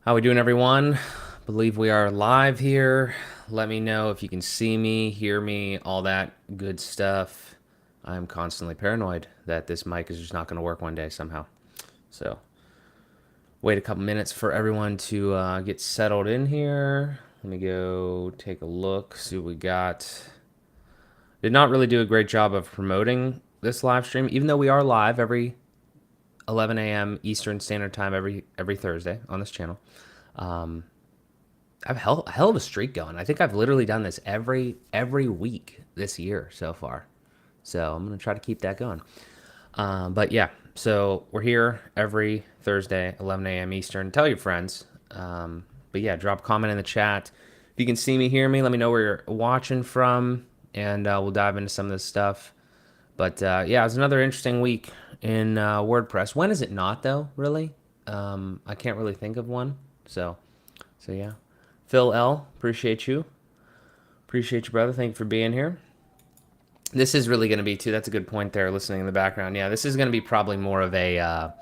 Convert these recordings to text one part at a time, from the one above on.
How we doing, everyone? Believe we are live here. Let me know if you can see me, hear me, all that good stuff. I'm constantly paranoid that this mic is just not going to work one day somehow. So, wait a couple minutes for everyone to get settled in here. Let me go take a look, see what we got. Did not really do a great job of promoting this live stream, even though we are live every 11 a.m. Eastern Standard Time every Thursday on this channel. I've a hell of a streak going. I think I've literally done this every week this year so far. So I'm gonna try to keep that going. But yeah, so we're here every Thursday, 11 a.m. Eastern. Tell your friends. But yeah, drop a comment in the chat. If you can see me, hear me, let me know where you're watching from, and we'll dive into some of this stuff. But yeah, it was another interesting week in WordPress. When is it not though? Really? I can't really think of one. So yeah. Phil L, appreciate you. Appreciate you, brother. Thank you for being here. This is really going to be, too, that's a good point there, listening in the background. Yeah, this is going to be probably more of a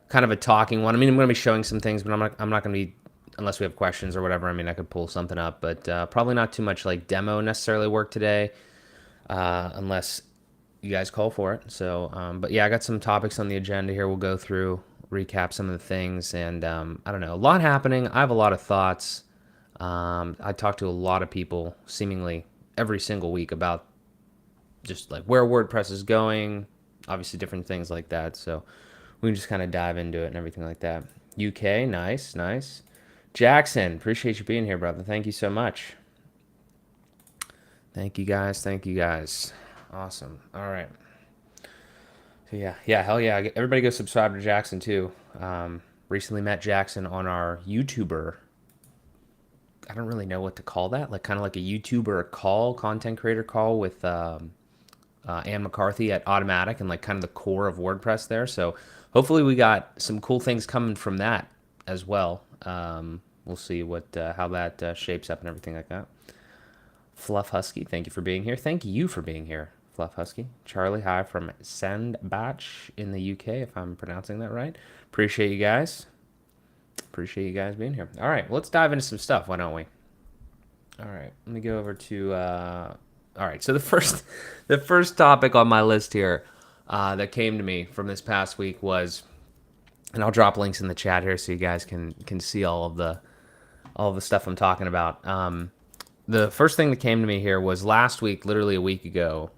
kind of a talking one. I mean, I'm going to be showing some things, but I'm not going to be, unless we have questions or whatever. I mean, I could pull something up, but probably not too much like demo necessarily work today, unless you guys call for it. So, but yeah, I got some topics on the agenda here. We'll go through, recap some of the things, and I don't know, a lot happening. I have a lot of thoughts. I talk to a lot of people seemingly every single week about just like where WordPress is going, obviously different things like that. So we can just kind of dive into it and everything like that. UK, nice, nice. Jackson, appreciate you being here, brother. Thank you so much. Thank you guys. Thank you guys. Awesome. All right. So yeah, hell yeah. Everybody go subscribe to Jackson too. Recently met Jackson on our YouTuber. I don't really know what to call that. Like kind of like a YouTuber call, content creator call with Ann McCarthy at Automatic and like kind of the core of WordPress there. So hopefully we got some cool things coming from that as well. We'll see what how that shapes up and everything like that. Fluff Husky, thank you for being here. Thank you for being here, Fluff Husky. Charlie, hi from Sandbach in the UK, if I'm pronouncing that right. Appreciate you guys. Appreciate you guys being here. All right, let's dive into some stuff. Why don't we? All right, let me go over to. All right, so the first topic on my list here that came to me from this past week was, and I'll drop links in the chat here so you guys can see all of the stuff I'm talking about. The first thing that came to me here was last week, literally a week ago,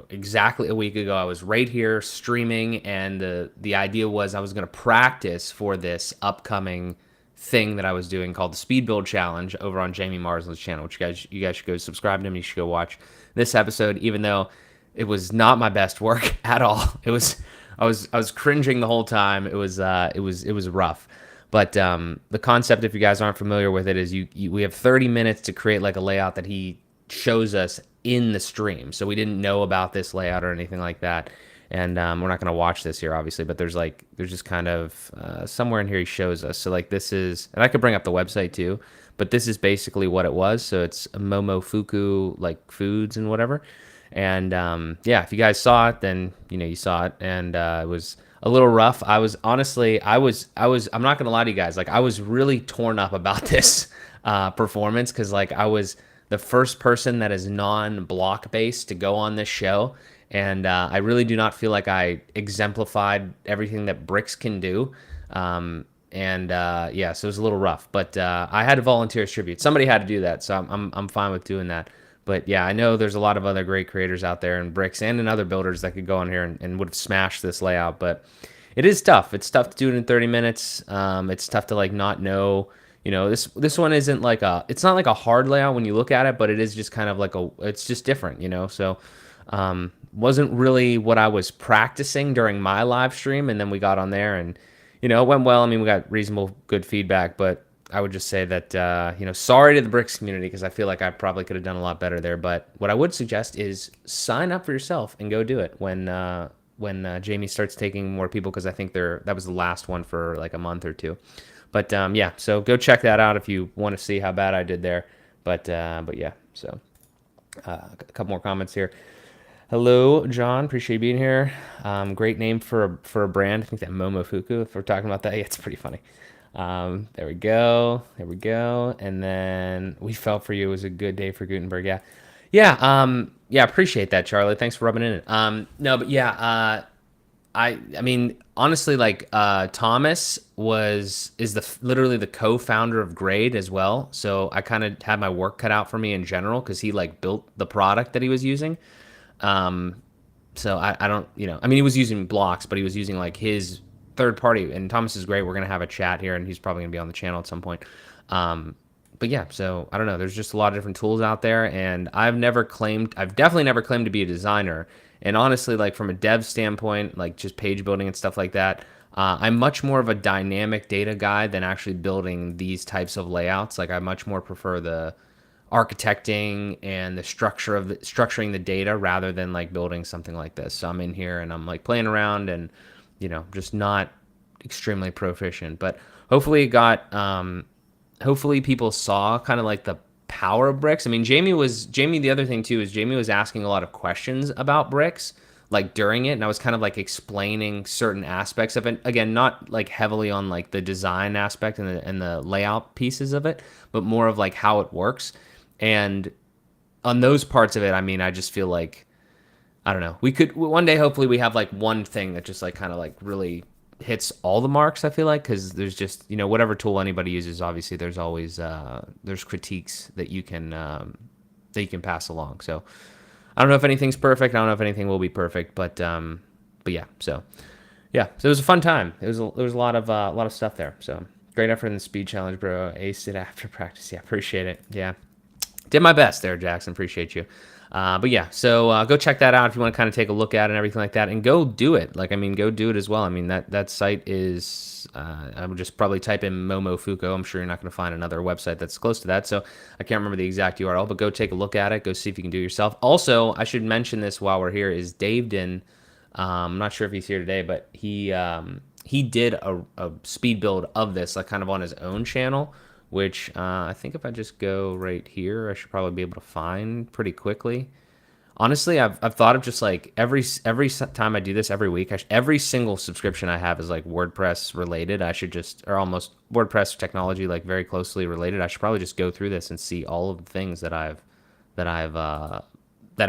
exactly a week ago, I was right here streaming, and the idea was I was going to practice for this upcoming thing that I was doing called the Speed Build Challenge over on Jamie Marsland's channel, which you guys should go subscribe to him. You should go watch this episode, even though it was not my best work at all. I was cringing the whole time. It was rough. But the concept, if you guys aren't familiar with it, is we have 30 minutes to create like a layout that he shows us in the stream. So we didn't know about this layout or anything like that. And we're not going to watch this here, obviously, but there's just kind of somewhere in here he shows us. So like this is, and I could bring up the website too, but this is basically what it was. So it's Momofuku, like foods and whatever. And yeah, if you guys saw it, then you saw it, and it was a little rough. I was honestly, I'm not gonna lie to you guys, like I was really torn up about this performance, because like I was the first person that is non-block based to go on this show, and I really do not feel like I exemplified everything that Bricks can do. Yeah, so it was a little rough, but I had to volunteer as tribute. Somebody had to do that, so I'm fine with doing that. But yeah, I know there's a lot of other great creators out there in Bricks and in other builders that could go on here and would have smashed this layout. But it is tough. It's tough to do it in 30 minutes. It's tough to like not know. This one isn't like it's not like a hard layout when you look at it, but it is just kind of like it's just different. So wasn't really what I was practicing during my live stream, and then we got on there and it went well. I mean, we got reasonable good feedback, but I would just say that, sorry to the Bricks community, because I feel like I probably could have done a lot better there. But what I would suggest is sign up for yourself and go do it when Jamie starts taking more people, because I think that was the last one for like a month or two. But yeah, so go check that out if you want to see how bad I did there. But yeah, so a couple more comments here. Hello, John. Appreciate you being here. Great name for a brand. I think that Momofuku, if we're talking about that, yeah, it's pretty funny. There we go. There we go. And then we felt for you. It was a good day for Gutenberg. Yeah. Yeah. Yeah. Appreciate that, Charlie. Thanks for rubbing in it. No, but yeah. I mean, honestly, like Thomas is literally the co-founder of Grade as well. So I kind of had my work cut out for me in general because he like built the product that he was using. Um, so I don't, I mean, he was using blocks, but he was using like his third party. And Thomas is great. We're gonna have a chat here, and he's probably gonna be on the channel at some point. Um, but yeah, so I don't know. There's just a lot of different tools out there, and I've definitely never claimed to be a designer. And honestly, like from a dev standpoint, like just page building and stuff like that, I'm much more of a dynamic data guy than actually building these types of layouts. Like I much more prefer the architecting and the structuring the data rather than like building something like this. So I'm in here and I'm like playing around and just not extremely proficient. But hopefully it got hopefully people saw kind of like the power of bricks. I mean, Jamie. The other thing too is Jamie was asking a lot of questions about bricks like during it, and I was kind of like explaining certain aspects of it. Again, not like heavily on like the design aspect and the layout pieces of it, but more of like how it works. And on those parts of it, I mean, I just feel like I don't know. We could one day, hopefully, we have like one thing that just like kind of like really hits all the marks. I feel like because there's just whatever tool anybody uses, obviously there's always there's critiques that you can pass along. So I don't know if anything's perfect. I don't know if anything will be perfect, but yeah. So yeah, so it was a fun time. There was a lot of stuff there. So great effort in the speed challenge, bro. Aced it after practice. Yeah, appreciate it. Yeah. Did my best there, Jackson. Appreciate you. But yeah, so go check that out if you want to kind of take a look at it and everything like that, and go do it. Like, I mean, go do it as well. I mean, that site is. I would just probably type in Momofuku. I'm sure you're not going to find another website that's close to that. So I can't remember the exact URL, but go take a look at it. Go see if you can do it yourself. Also, I should mention this while we're here is Dave Din. I'm not sure if he's here today, but he did a speed build of this, like kind of on his own channel, which I think if I just go right here, I should probably be able to find pretty quickly. Honestly, I've thought of just like every time I do this every week, every single subscription I have is like WordPress related. I should just, or almost WordPress technology, like very closely related. I should probably just go through this and see all of the things that I've that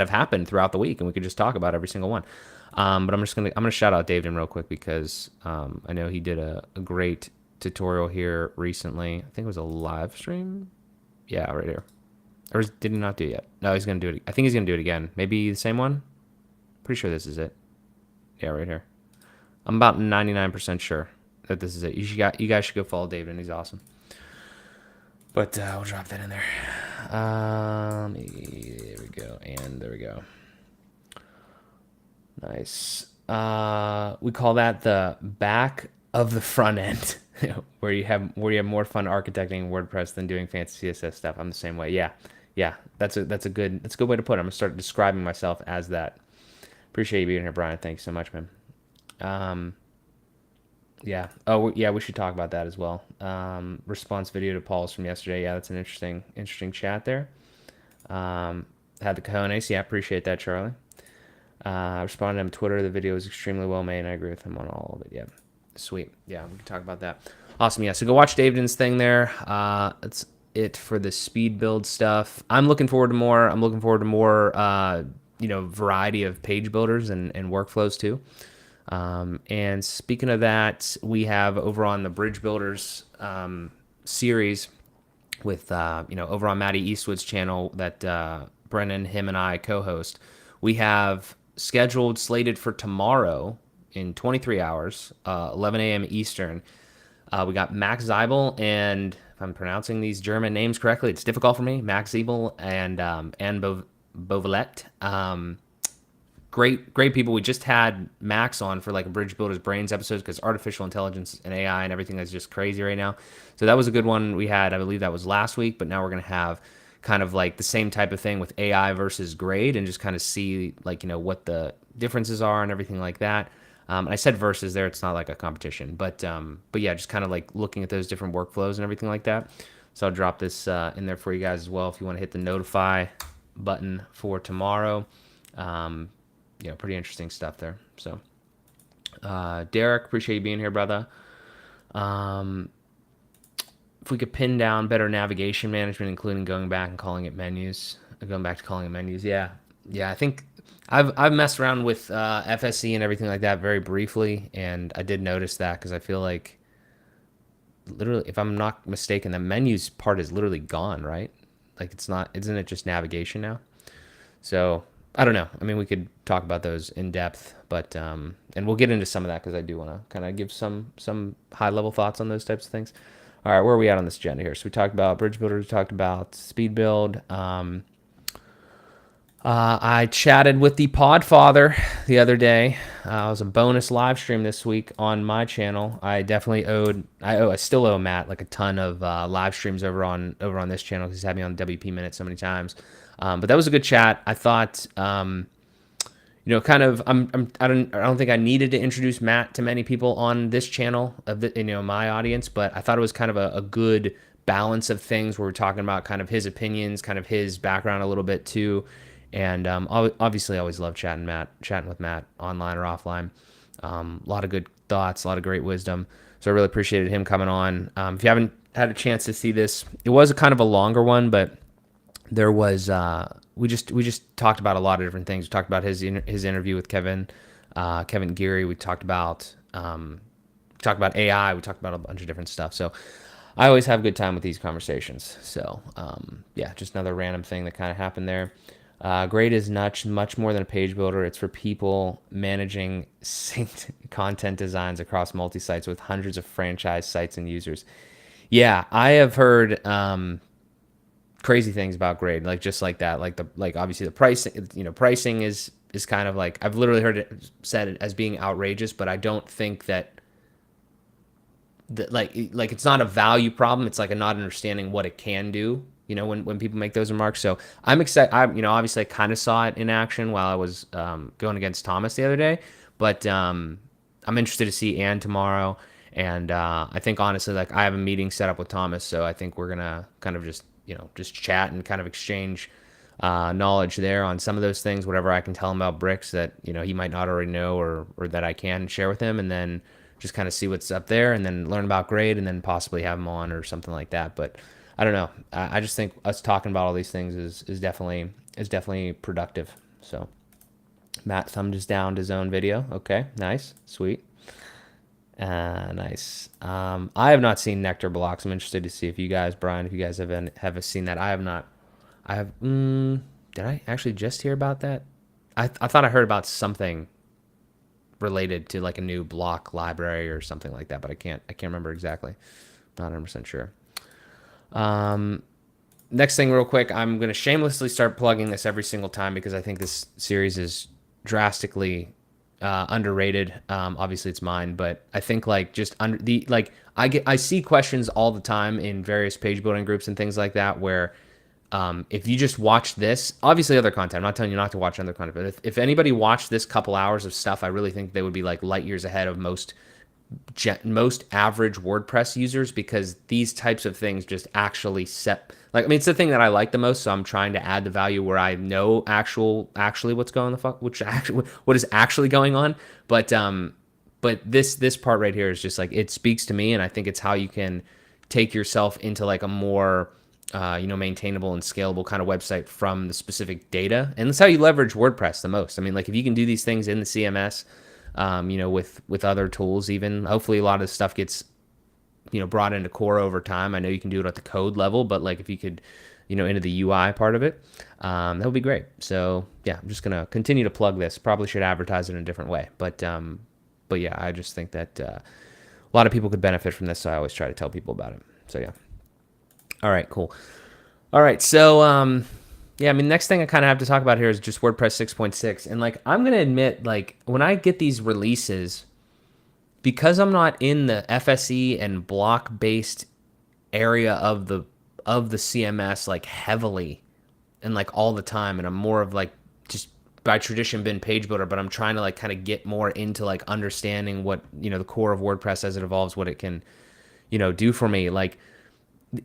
have happened throughout the week, and we could just talk about every single one. But I'm gonna shout out David real quick because I know he did a great tutorial here recently. I think it was a live stream. Yeah, right here. Or did he not do it yet? No, he's gonna do it. I think he's gonna do it again. Maybe the same one. Pretty sure this is it. Yeah, right here. I'm about 99% sure that this is it. You guys should go follow David. He's awesome. But we'll drop that in there. There we go, and there we go. Nice. We call that the back of the front end, where you have more fun architecting WordPress than doing fancy CSS stuff. I'm the same way. Yeah, yeah. That's a good way to put it. I'm gonna start describing myself as that. Appreciate you being here, Brian. Thanks so much, man. Yeah. Oh, yeah. We should talk about that as well. Response video to Paul's from yesterday. Yeah, that's an interesting chat there. Had the cojones. Yeah, appreciate that, Charlie. Responded on Twitter. The video was extremely well made, and I agree with him on all of it. Yeah, sweet. Yeah, we can talk about that. Awesome. Yeah, so go watch David's thing there. That's it for the speed build stuff. I'm looking forward to more. I'm looking forward to more, variety of page builders and workflows too. And speaking of that, we have over on the Bridge Builders series with over on Matty Eastwood's channel that Brennan, him, and I co-host. We have slated for tomorrow in 23 hours, 11 a.m. Eastern. We got Max Zeibel and, if I'm pronouncing these German names correctly, it's difficult for me, Max Zeibel and Anne Beauvalet. Great people. We just had Max on for like a Bridge Builders Brains episode because artificial intelligence and AI and everything is just crazy right now. So that was a good one we had. I believe that was last week, but now we're going to have kind of like the same type of thing with AI versus grade and just kind of see like, what the differences are and everything like that. And I said versus there, it's not like a competition, but yeah, just kind of like looking at those different workflows and everything like that. So I'll drop this in there for you guys as well if you want to hit the notify button for tomorrow. Pretty interesting stuff there. So, Derek, appreciate you being here, brother. if we could pin down better navigation management, including going back and calling it menus, going back to calling it menus. Yeah, yeah. I think I've messed around with FSE and everything like that very briefly, and I did notice that because I feel like literally, if I'm not mistaken, the menus part is literally gone, right? Like it's not, isn't it just navigation now? So I don't know. I mean, we could talk about those in depth, but and we'll get into some of that because I do want to kind of give some high level thoughts on those types of things. All right, where are we at on this agenda here? So we talked about bridge builder, we talked about speed build. I chatted with the Podfather the other day. It was a bonus live stream this week on my channel. I definitely I still owe Matt like a ton of live streams over on this channel because he's had me on WP Minute so many times. But that was a good chat. I thought, kind of, I don't think I needed to introduce Matt to many people on this channel of my audience, but I thought it was kind of a good balance of things where we're talking about kind of his opinions, kind of his background a little bit too. And obviously, I always love chatting with Matt online or offline. A lot of good thoughts, a lot of great wisdom. So I really appreciated him coming on. If you haven't had a chance to see this, it was a kind of a longer one, but there was we just talked about a lot of different things. We talked about his interview with Kevin Geary. We talked about AI. We talked about a bunch of different stuff. So I always have a good time with these conversations. So yeah, just another random thing that kind of happened there. Grade is much more than a page builder. It's for people managing synced content designs across multi-sites with hundreds of franchise sites and users. Yeah, I have heard crazy things about Grade, like just like that. Like obviously the pricing is kind of like, I've literally heard it said as being outrageous, but I don't think that like it's not a value problem. It's like a not understanding what it can do. When people make those remarks. So I'm excited. Obviously I kind of saw it in action while I was going against Thomas the other day, but I'm interested to see Ann tomorrow. And I think honestly, like I have a meeting set up with Thomas, so I think we're gonna kind of just chat and kind of exchange knowledge there on some of those things, whatever I can tell him about bricks that he might not already know or that I can share with him, and then just kind of see what's up there, and then learn about Grade, and then possibly have him on or something like that. But I don't know. I just think us talking about all these things is definitely productive. So Matt thumbed us down to zone video. Okay, nice, sweet, nice. I have not seen Nectar Blocks. I'm interested to see if you guys, Brian, if you guys have seen that. I have not. I have. Did I actually just hear about that? I thought I heard about something related to like a new block library or something like that, but I can't remember exactly. Not 100% sure. Next thing real quick, I'm going to shamelessly start plugging this every single time because I think this series is drastically underrated. Obviously it's mine, but I think like just I see questions all the time in various page building groups and things like that where if you just watch this, obviously other content, I'm not telling you not to watch other content, but if anybody watched this couple hours of stuff, I really think they would be like light years ahead of most average WordPress users, because these types of things just actually it's the thing that I like the most. So I'm trying to add the value where I know actually what's going what is actually going on. But this part right here is just like, it speaks to me, and I think it's how you can take yourself into like a more maintainable and scalable kind of website from the specific data, and that's how you leverage WordPress the most. I mean, like if you can do these things in the CMS. With other tools, even hopefully a lot of this stuff gets, brought into core over time. I know you can do it at the code level, but like if you could, into the UI part of it, that would be great. So yeah, I'm just going to continue to plug this. Probably should advertise it in a different way, but yeah, I just think that, a lot of people could benefit from this. So I always try to tell people about it. So yeah. All right, cool. All right. So, yeah, I mean, next thing I kind of have to talk about here is just WordPress 6.6. And like, I'm going to admit, like when I get these releases, because I'm not in the FSE and block-based area of the CMS like heavily and like all the time, and I'm more of like just by tradition been page builder, but I'm trying to like kind of get more into like understanding what, the core of WordPress as it evolves, what it can, do for me. Like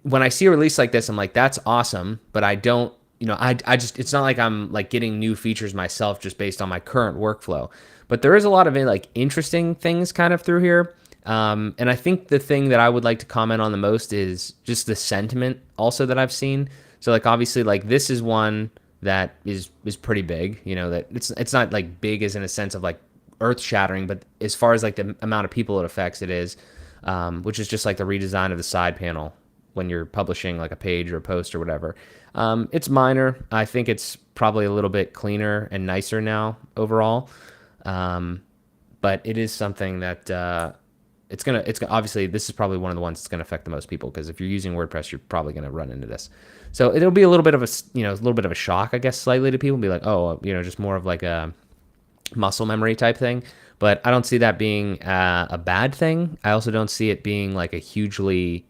when I see a release like this, I'm like, that's awesome, but I don't, I just, it's not like I'm like getting new features myself just based on my current workflow. But there is a lot of like interesting things kind of through here And I think the thing that I would like to comment on the most is just the sentiment also that I've seen. So like obviously like this is one that is pretty big, you know, that it's not like big as in a sense of like earth shattering, but as far as like the amount of people it affects, it is, which is just like the redesign of the side panel when you're publishing like a page or a post or whatever. It's minor. I think it's probably a little bit cleaner and nicer now overall. Um, but it is something that it's obviously this is probably one of the ones that's going to affect the most people because if you're using WordPress, you're probably going to run into this. So it'll be a little bit of a little bit of a shock, I guess, slightly to people. Be like, oh, just more of like a muscle memory type thing. But I don't see that being a bad thing. I also don't see it being like a hugely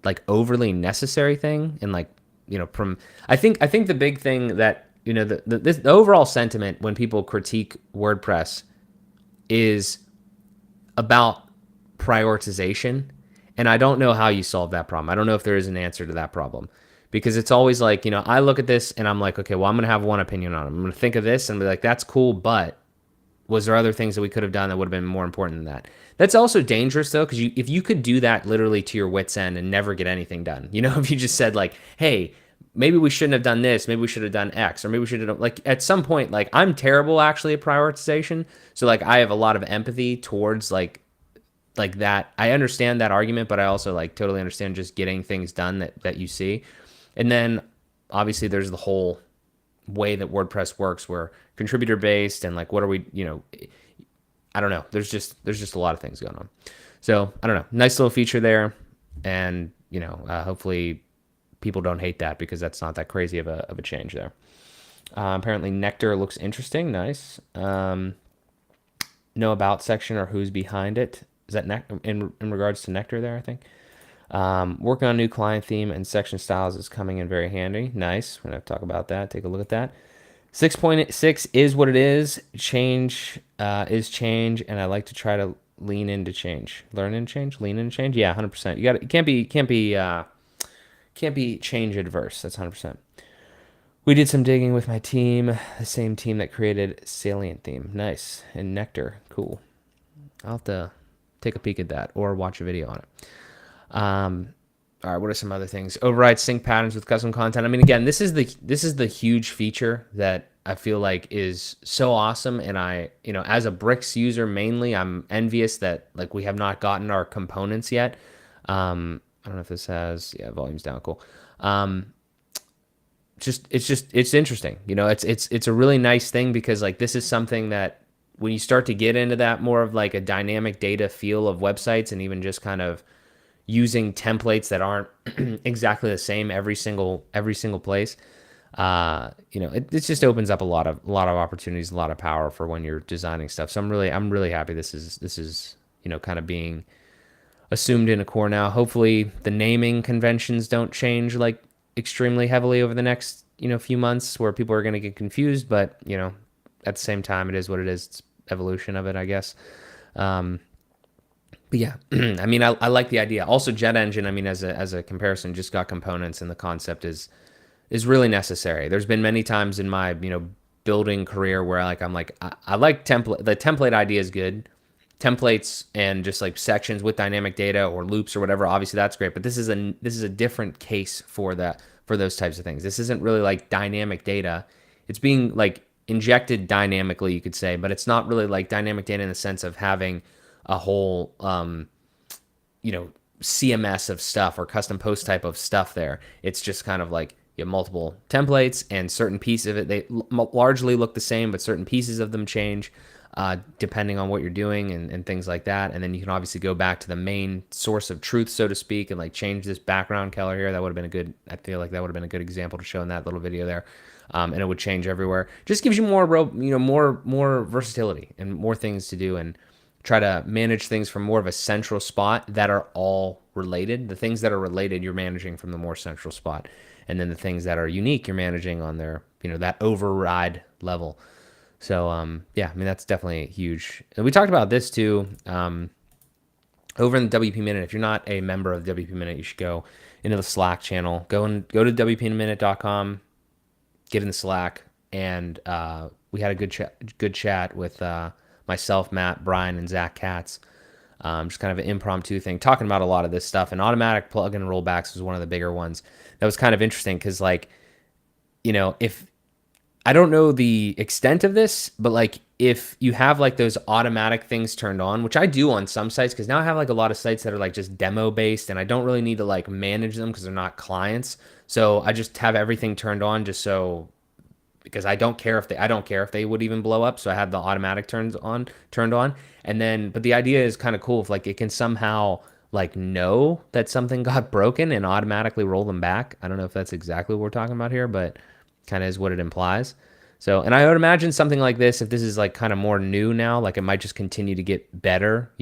like overly necessary thing. And like from I think the big thing that the overall sentiment when people critique WordPress is about prioritization. And I don't know how you solve that problem. I don't know if there is an answer to that problem because it's always like, I look at this and I'm like, okay, well, I'm going to have one opinion on it. I'm going to think of this and be like, that's cool. But was there other things that we could have done that would have been more important than that? That's also dangerous though, because if you could do that literally to your wits end and never get anything done, if you just said like, hey, maybe we shouldn't have done this, maybe we should have done X, or maybe we should have like at some point, like I'm terrible actually at prioritization. So like I have a lot of empathy towards like that. I understand that argument, but I also like totally understand just getting things done that you see. And then obviously there's the whole way that WordPress works where contributor based and like what are we, I don't know. There's just a lot of things going on. So I don't know. Nice little feature there. And, hopefully people don't hate that because that's not that crazy of a change there. Apparently Nectar looks interesting. Nice. No about section or who's behind it. Is that in regards to Nectar there, I think? Working on a new client theme and section styles is coming in very handy. Nice. We're going to talk about that. Take a look at that. 6.6 is what it is. Change is change, and I like to try to lean into change. Learn into change, lean into change. Yeah, 100%. You can't be change adverse. That's 100%. We did some digging with my team, the same team that created Salient theme. Nice. And Nectar, cool. I'll have to take a peek at that or watch a video on it. All right, what are some other things? Override sync patterns with custom content. I mean, again, this is the huge feature that I feel like is so awesome. And I, as a Bricks user mainly, I'm envious that like we have not gotten our components yet. I don't know if this has, volume's down, cool. It's interesting. It's a really nice thing because like this is something that when you start to get into that more of like a dynamic data feel of websites and even just kind of using templates that aren't exactly the same every single place, it just opens up a lot of opportunities, a lot of power for when you're designing stuff. So I'm really happy this is kind of being assumed in a core now. Hopefully the naming conventions don't change like extremely heavily over the next few months where people are going to get confused, but at the same time it is what it is. It's evolution of it, I guess. But yeah, I mean, I like the idea. Also, Jet Engine, I mean, as a comparison, just got components, and the concept is really necessary. There's been many times in my building career where I'm like I like template. The template idea is good. Templates and just like sections with dynamic data or loops or whatever. Obviously, that's great. But this is a different case for those types of things. This isn't really like dynamic data. It's being like injected dynamically, you could say, but it's not really like dynamic data in the sense of having a whole CMS of stuff or custom post type of stuff there. It's just kind of like you have multiple templates and certain pieces of it, they largely look the same, but certain pieces of them change depending on what you're doing and things like that. And then you can obviously go back to the main source of truth, so to speak, and like change this background color here. That would have been I feel like that would have been a good example to show in that little video there. And it would change everywhere. Just gives you more versatility and more things to do and try to manage things from more of a central spot that are all related. The things that are related, you're managing from the more central spot. And then the things that are unique, you're managing on their, that override level. So, yeah, I mean, that's definitely huge. And we talked about this too, over in the WP Minute. If you're not a member of the WP Minute, you should go into the Slack channel, go to WPminute.com, get in the Slack. And, we had a good chat with, myself, Matt, Brian, and Zach Katz. Just kind of an impromptu thing, talking about a lot of this stuff. And automatic plugin rollbacks was one of the bigger ones. That was kind of interesting because, like, if I don't know the extent of this, but like if you have like those automatic things turned on, which I do on some sites, because now I have like a lot of sites that are like just demo based and I don't really need to like manage them because they're not clients. So I just have everything turned on just so because I don't care if they would even blow up. So I have the automatic turned on. And then but the idea is kind of cool if like it can somehow like know that something got broken and automatically roll them back. I don't know if that's exactly what we're talking about here, but kind of is what it implies. So, and I would imagine something like this, if this is like kind of more new now, like it might just continue to get better.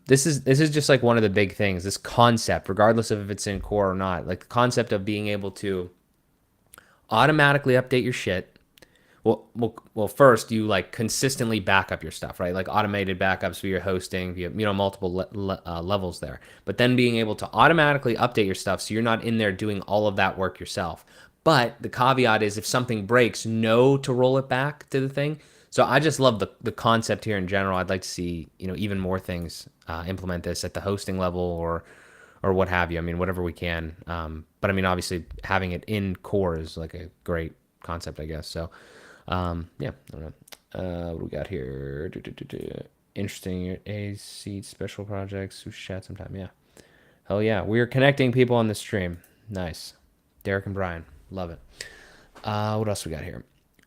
This is just like one of the big things, this concept, regardless of if it's in core or not, like the concept of being able to automatically update your shit. Well, first you like consistently back up your stuff, right? Like automated backups for your hosting, multiple levels there. But then being able to automatically update your stuff, so you're not in there doing all of that work yourself. But the caveat is if something breaks, know to roll it back to the thing. So I just love the concept here in general. I'd like to see even more things implement this at the hosting level or what have you. I mean, whatever we can. But I mean, obviously having it in core is like a great concept, I guess. So. Yeah, I don't know. What do we got here? Interesting AC special projects. We should chat sometime. Yeah. Hell yeah. We're connecting people on the stream. Nice. Derek and Brian. Love it. What else we got here?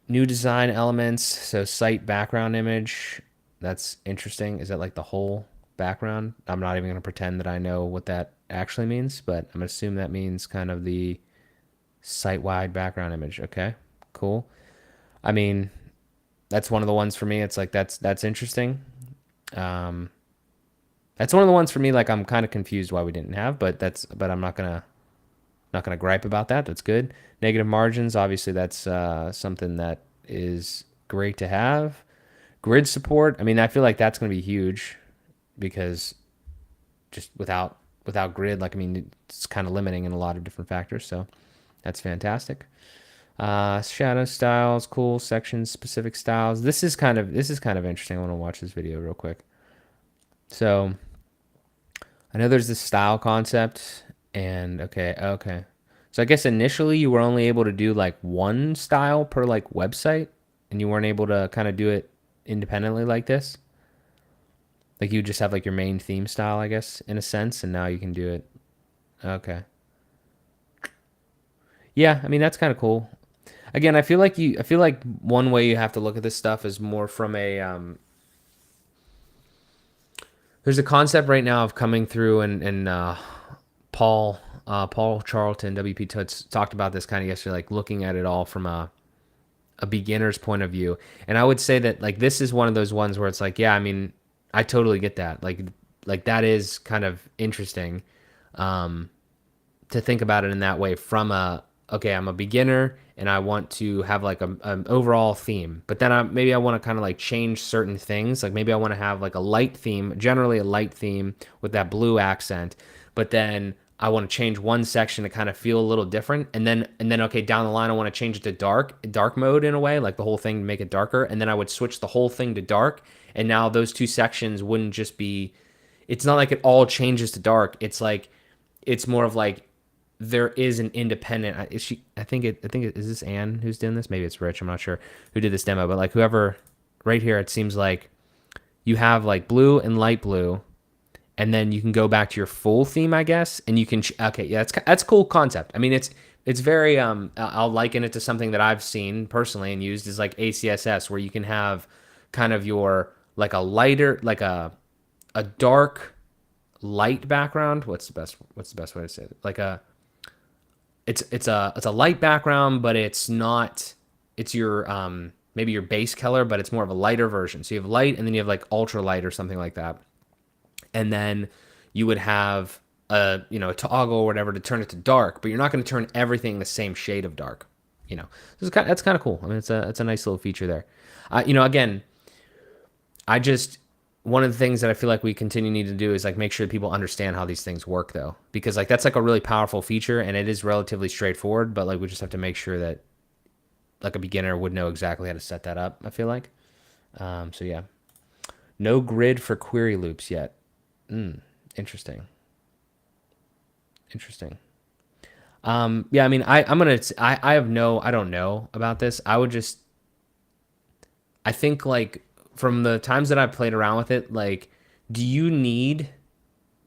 New design elements. So site background image. That's interesting. Is that like the whole background? I'm not even going to pretend that I know what that actually means, but I'm going to assume that means kind of the site-wide background image. Okay, cool. I mean, that's one of the ones for me. It's like that's interesting. That's one of the ones for me. Like I'm kind of confused why we didn't have, but I'm not gonna gripe about that. That's good. Negative margins, obviously, that's something that is great to have. Grid support. I mean, I feel like that's gonna be huge because just without grid, like I mean, it's kind of limiting in a lot of different factors. So that's fantastic. Shadow styles, cool sections, specific styles. This is kind of interesting. I want to watch this video real quick. So I know there's this style concept, and okay. So I guess initially you were only able to do like one style per like website, and you weren't able to kind of do it independently like this. Like you just have like your main theme style, I guess, in a sense, and now you can do it. Okay. Yeah, I mean that's kind of cool. Again, I feel like one way you have to look at this stuff is more from a there's a concept right now of coming through and Paul Charlton WP Toots talked about this kind of yesterday, like looking at it all from a beginner's point of view. And I would say that like this is one of those ones where it's like, yeah, I mean, I totally get that. Like that is kind of interesting to think about it in that way from okay, I'm a beginner and I want to have like an overall theme, but then maybe I want to kind of like change certain things. Like maybe I want to have like a light theme, generally a light theme with that blue accent, but then I want to change one section to kind of feel a little different. And then okay, down the line, I want to change it to dark mode in a way, like the whole thing to make it darker. And then I would switch the whole thing to dark. And now those two sections wouldn't just be, it's not like it all changes to dark. It's like, it's more of like, there is an independent. Is she? I think is this Anne who's doing this? Maybe it's Rich. I'm not sure who did this demo, but like whoever, right here, it seems like you have like blue and light blue, and then you can go back to your full theme, I guess, and you can. Okay, yeah, that's a cool concept. I mean, it's very. I'll liken it to something that I've seen personally and used is like ACSS, where you can have kind of your like a lighter, like a dark light background. What's the best way to say it? Like a it's a light background, but it's not. It's your maybe your base color, but it's more of a lighter version. So you have light, and then you have like ultra light or something like that, and then you would have a toggle or whatever to turn it to dark, but you're not going to turn everything the same shade of dark. That's kind of cool. I mean, it's a nice little feature there. Again, one of the things that I feel like we continue need to do is like make sure that people understand how these things work though, because like that's like a really powerful feature and it is relatively straightforward, but like we just have to make sure that like a beginner would know exactly how to set that up, I feel like. So yeah. No grid for query loops yet. Interesting. Interesting. Yeah, I mean, I have no, I don't know about this. I think like from the times that I've played around with it, like, do you need,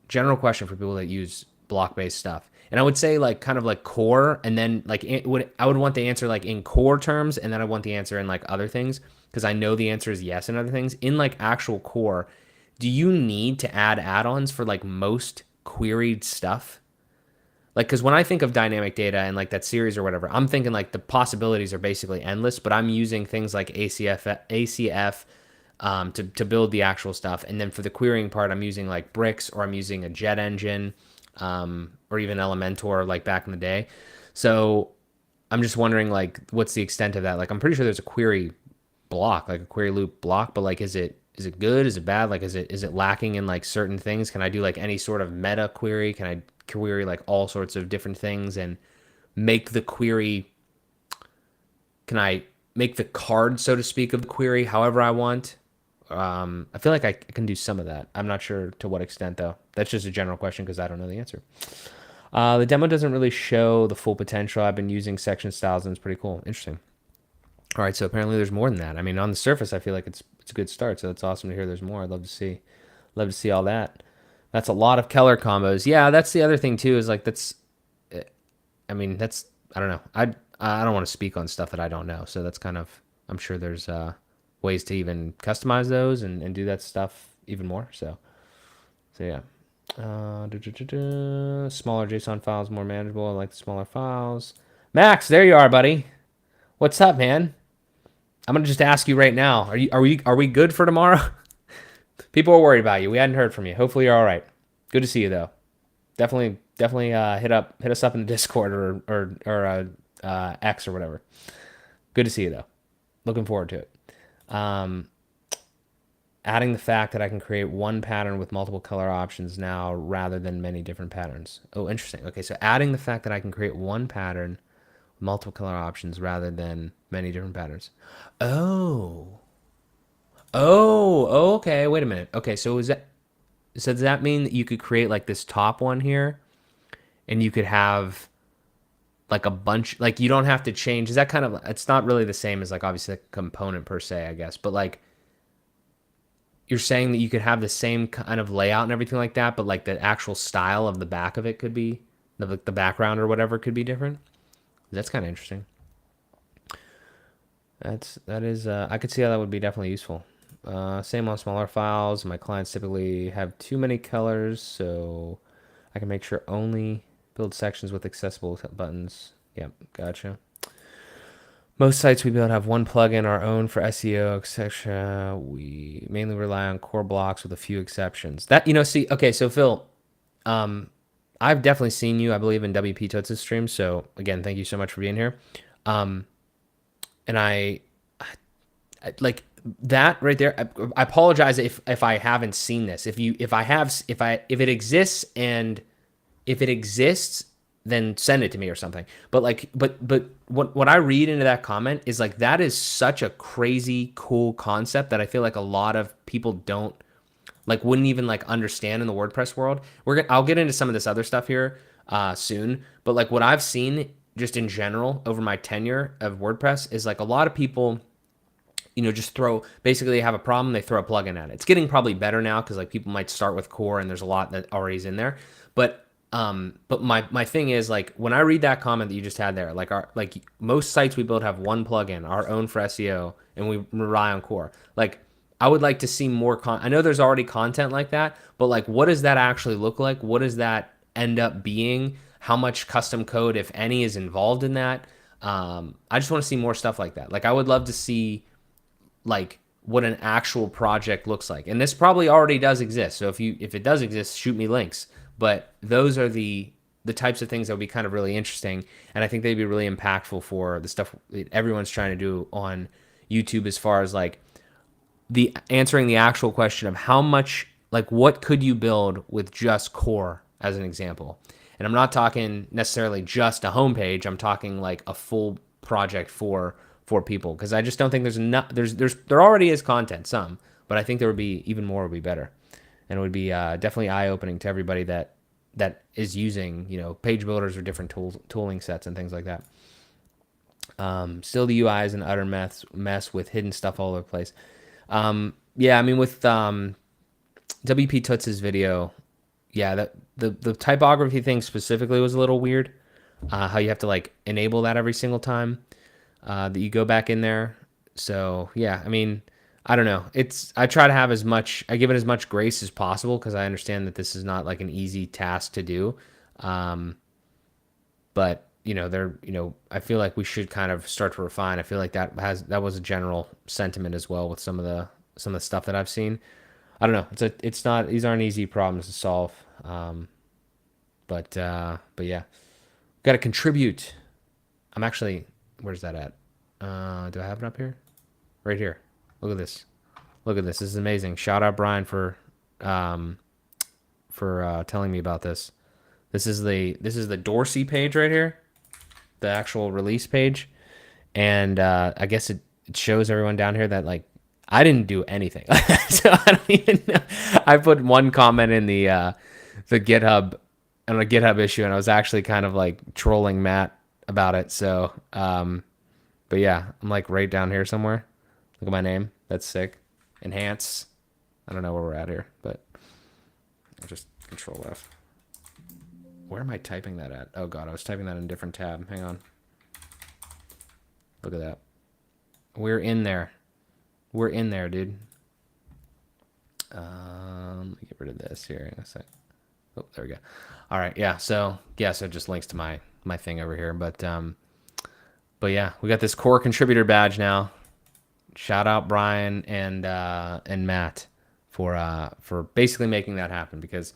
general question for people that use block-based stuff? And I would say like kind of like core, and then like I would want the answer like in core terms, and then I want the answer in like other things because I know the answer is yes in other things. In like actual core, do you need to add add-ons for like most queried stuff? Like, because when I think of dynamic data and like that series or whatever, I'm thinking like the possibilities are basically endless, but I'm using things like ACF to build the actual stuff. And then for the querying part, I'm using like bricks, or I'm using a jet engine, or even Elementor like back in the day. So I'm just wondering like what's the extent of that? Like I'm pretty sure there's a query block, like a query loop block, but like is it good? Is it bad? Like is it lacking in like certain things? Can I do like any sort of meta query? Can I query like all sorts of different things and make the query? Can I make the card, so to speak, of the query however I want? I feel like I can do some of that. I'm not sure to what extent though. That's just a general question because I don't know the answer. The demo doesn't really show the full potential. I've been using section styles and it's pretty cool. Interesting. All right, so apparently there's more than that. I mean, on the surface, I feel like it's a good start. So it's awesome to hear there's more. I'd love to see all that. That's a lot of Keller combos. Yeah, that's the other thing too. Is like I mean, that's I don't know. I don't want to speak on stuff that I don't know. So that's kind of I'm sure there's ways to even customize those and do that stuff even more. So yeah. Smaller JSON files more manageable. I like the smaller files. Max, there you are, buddy. What's up, man? I'm gonna just ask you right now. Are we good for tomorrow? People are worried about you. We hadn't heard from you. Hopefully you're all right. Good to see you though. Definitely hit us up in the Discord or X or whatever. Good to see you though. Looking forward to it. Um, Adding the fact that I can create one pattern with multiple color options now rather than many different patterns. Oh, interesting. Okay, so adding the fact that I can create one pattern with multiple color options rather than many different patterns. Oh. Oh, okay. Wait a minute. Okay, so does that mean that you could create like this top one here and you could have like a bunch, like you don't have to change. Is that kind of, it's not really the same as like obviously a component per se, I guess, but like you're saying that you could have the same kind of layout and everything like that, but like the actual style of the back of it could be, the background or whatever could be different. That's kind of interesting. That is I could see how that would be definitely useful. Same on smaller files. My clients typically have too many colors, so I can make sure only build sections with accessible buttons. Yep, gotcha. Most sites we build have one plugin, our own for SEO, etc. We mainly rely on core blocks with a few exceptions. That, see, okay, so Phil, I've definitely seen you, I believe, in WP Toots' stream. So again, thank you so much for being here. And I like that right there. I apologize if I haven't seen this. If it exists, and if it exists, then send it to me or something. But what I read into that comment is like that is such a crazy cool concept that I feel like a lot of people don't like, wouldn't even like understand in the WordPress world. I'll get into some of this other stuff here soon, but like what I've seen just in general over my tenure of WordPress is like a lot of people, just basically have a problem, they throw a plugin at it. It's getting probably better now because like people might start with core and there's a lot that already is in there. But my thing is like when I read that comment that you just had there, like most sites we build have one plugin, our own for SEO, and we rely on core. Like I would like to see more I know there's already content like that, but like what does that actually look like? What does that end up being? How much custom code, if any, is involved in that? I just want to see more stuff like that. Like I would love to see like what an actual project looks like. And this probably already does exist. So if it does exist, shoot me links. But those are the types of things that would be kind of really interesting. And I think they'd be really impactful for the stuff that everyone's trying to do on YouTube, as far as like the answering the actual question of how much, like what could you build with just core as an example. And I'm not talking necessarily just a homepage. I'm talking like a full project for people, because I just don't think there already is content, some, but I think there would be even more would be better, and it would be definitely eye opening to everybody that is using page builders or different tooling sets and things like that. Still, the UI is an utter mess with hidden stuff all over the place. Yeah, I mean with WP Toots's video, yeah, that the typography thing specifically was a little weird. How you have to like enable that every single time that you go back in there. So yeah, I mean, I don't know. I try to have I give it as much grace as possible because I understand that this is not like an easy task to do. But I feel like we should kind of start to refine. I feel like that was a general sentiment as well with some of the stuff that I've seen. I don't know. It's not, these aren't easy problems to solve. But yeah, got to contribute. I'm actually, where's that at? Do I have it up here? Right here. Look at this. Look at this. This is amazing. Shout out Brian for telling me about this. This is the Dorsey page right here, the actual release page, and I guess it shows everyone down here that like I didn't do anything, so I don't even know. I put one comment in the GitHub on a GitHub issue, and I was actually kind of like trolling Matt about it. So, but yeah, I'm like right down here somewhere. Look at my name. That's sick. Enhance. I don't know where we're at here, but I'll just Control F. Where am I typing that at? Oh god, I was typing that in a different tab. Hang on. Look at that. We're in there. We're in there, dude. Let me get rid of this here in a sec. Oh, there we go. All right, yeah. So it just links to my thing over here. But yeah, we got this core contributor badge now. Shout out Brian and Matt for basically making that happen, because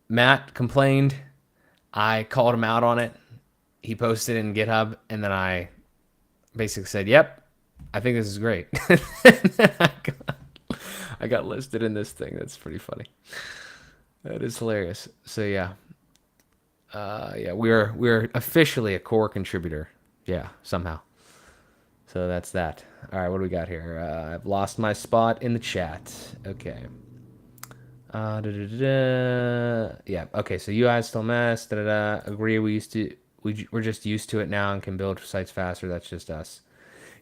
Matt complained. I called him out on it. He posted in GitHub, and then I basically said, "Yep, I think this is great." I got listed in this thing. That's pretty funny. That is hilarious. So yeah, we're officially a core contributor. Yeah, somehow. So that's that. All right, what do we got here? I've lost my spot in the chat. Okay. Yeah. Okay. So UI is still mess. Agree. We're just used to it now and can build sites faster. That's just us.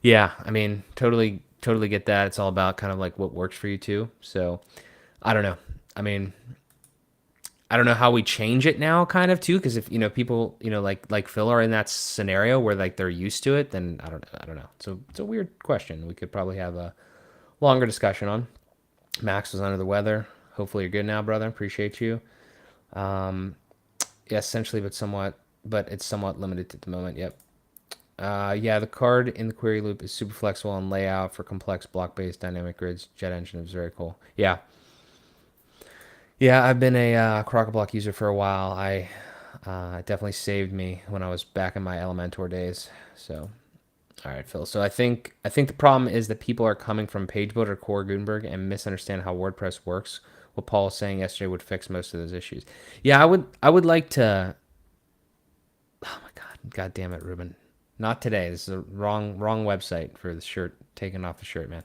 Yeah. I mean, totally get that. It's all about kind of like what works for you too. So I don't know. I mean, I don't know how we change it now, kind of too, because if people like Phil are in that scenario where like they're used to it, then I don't know. So it's a weird question. We could probably have a longer discussion on. Max was under the weather. Hopefully you're good now, brother. Appreciate you. Yeah, essentially, but it's somewhat limited at the moment. Yep. Yeah, the card in the query loop is super flexible on layout for complex block-based dynamic grids. Jet engine is very cool. Yeah. Yeah, I've been a Crocoblock user for a while. It definitely saved me when I was back in my Elementor days. So, all right, Phil. So I think the problem is that people are coming from Page Builder Core Gutenberg and misunderstand how WordPress works. What Paul was saying yesterday would fix most of those issues. Yeah, I would like to. Oh my God damn it, Ruben! Not today. This is a wrong website for the shirt. Taking off the shirt, man.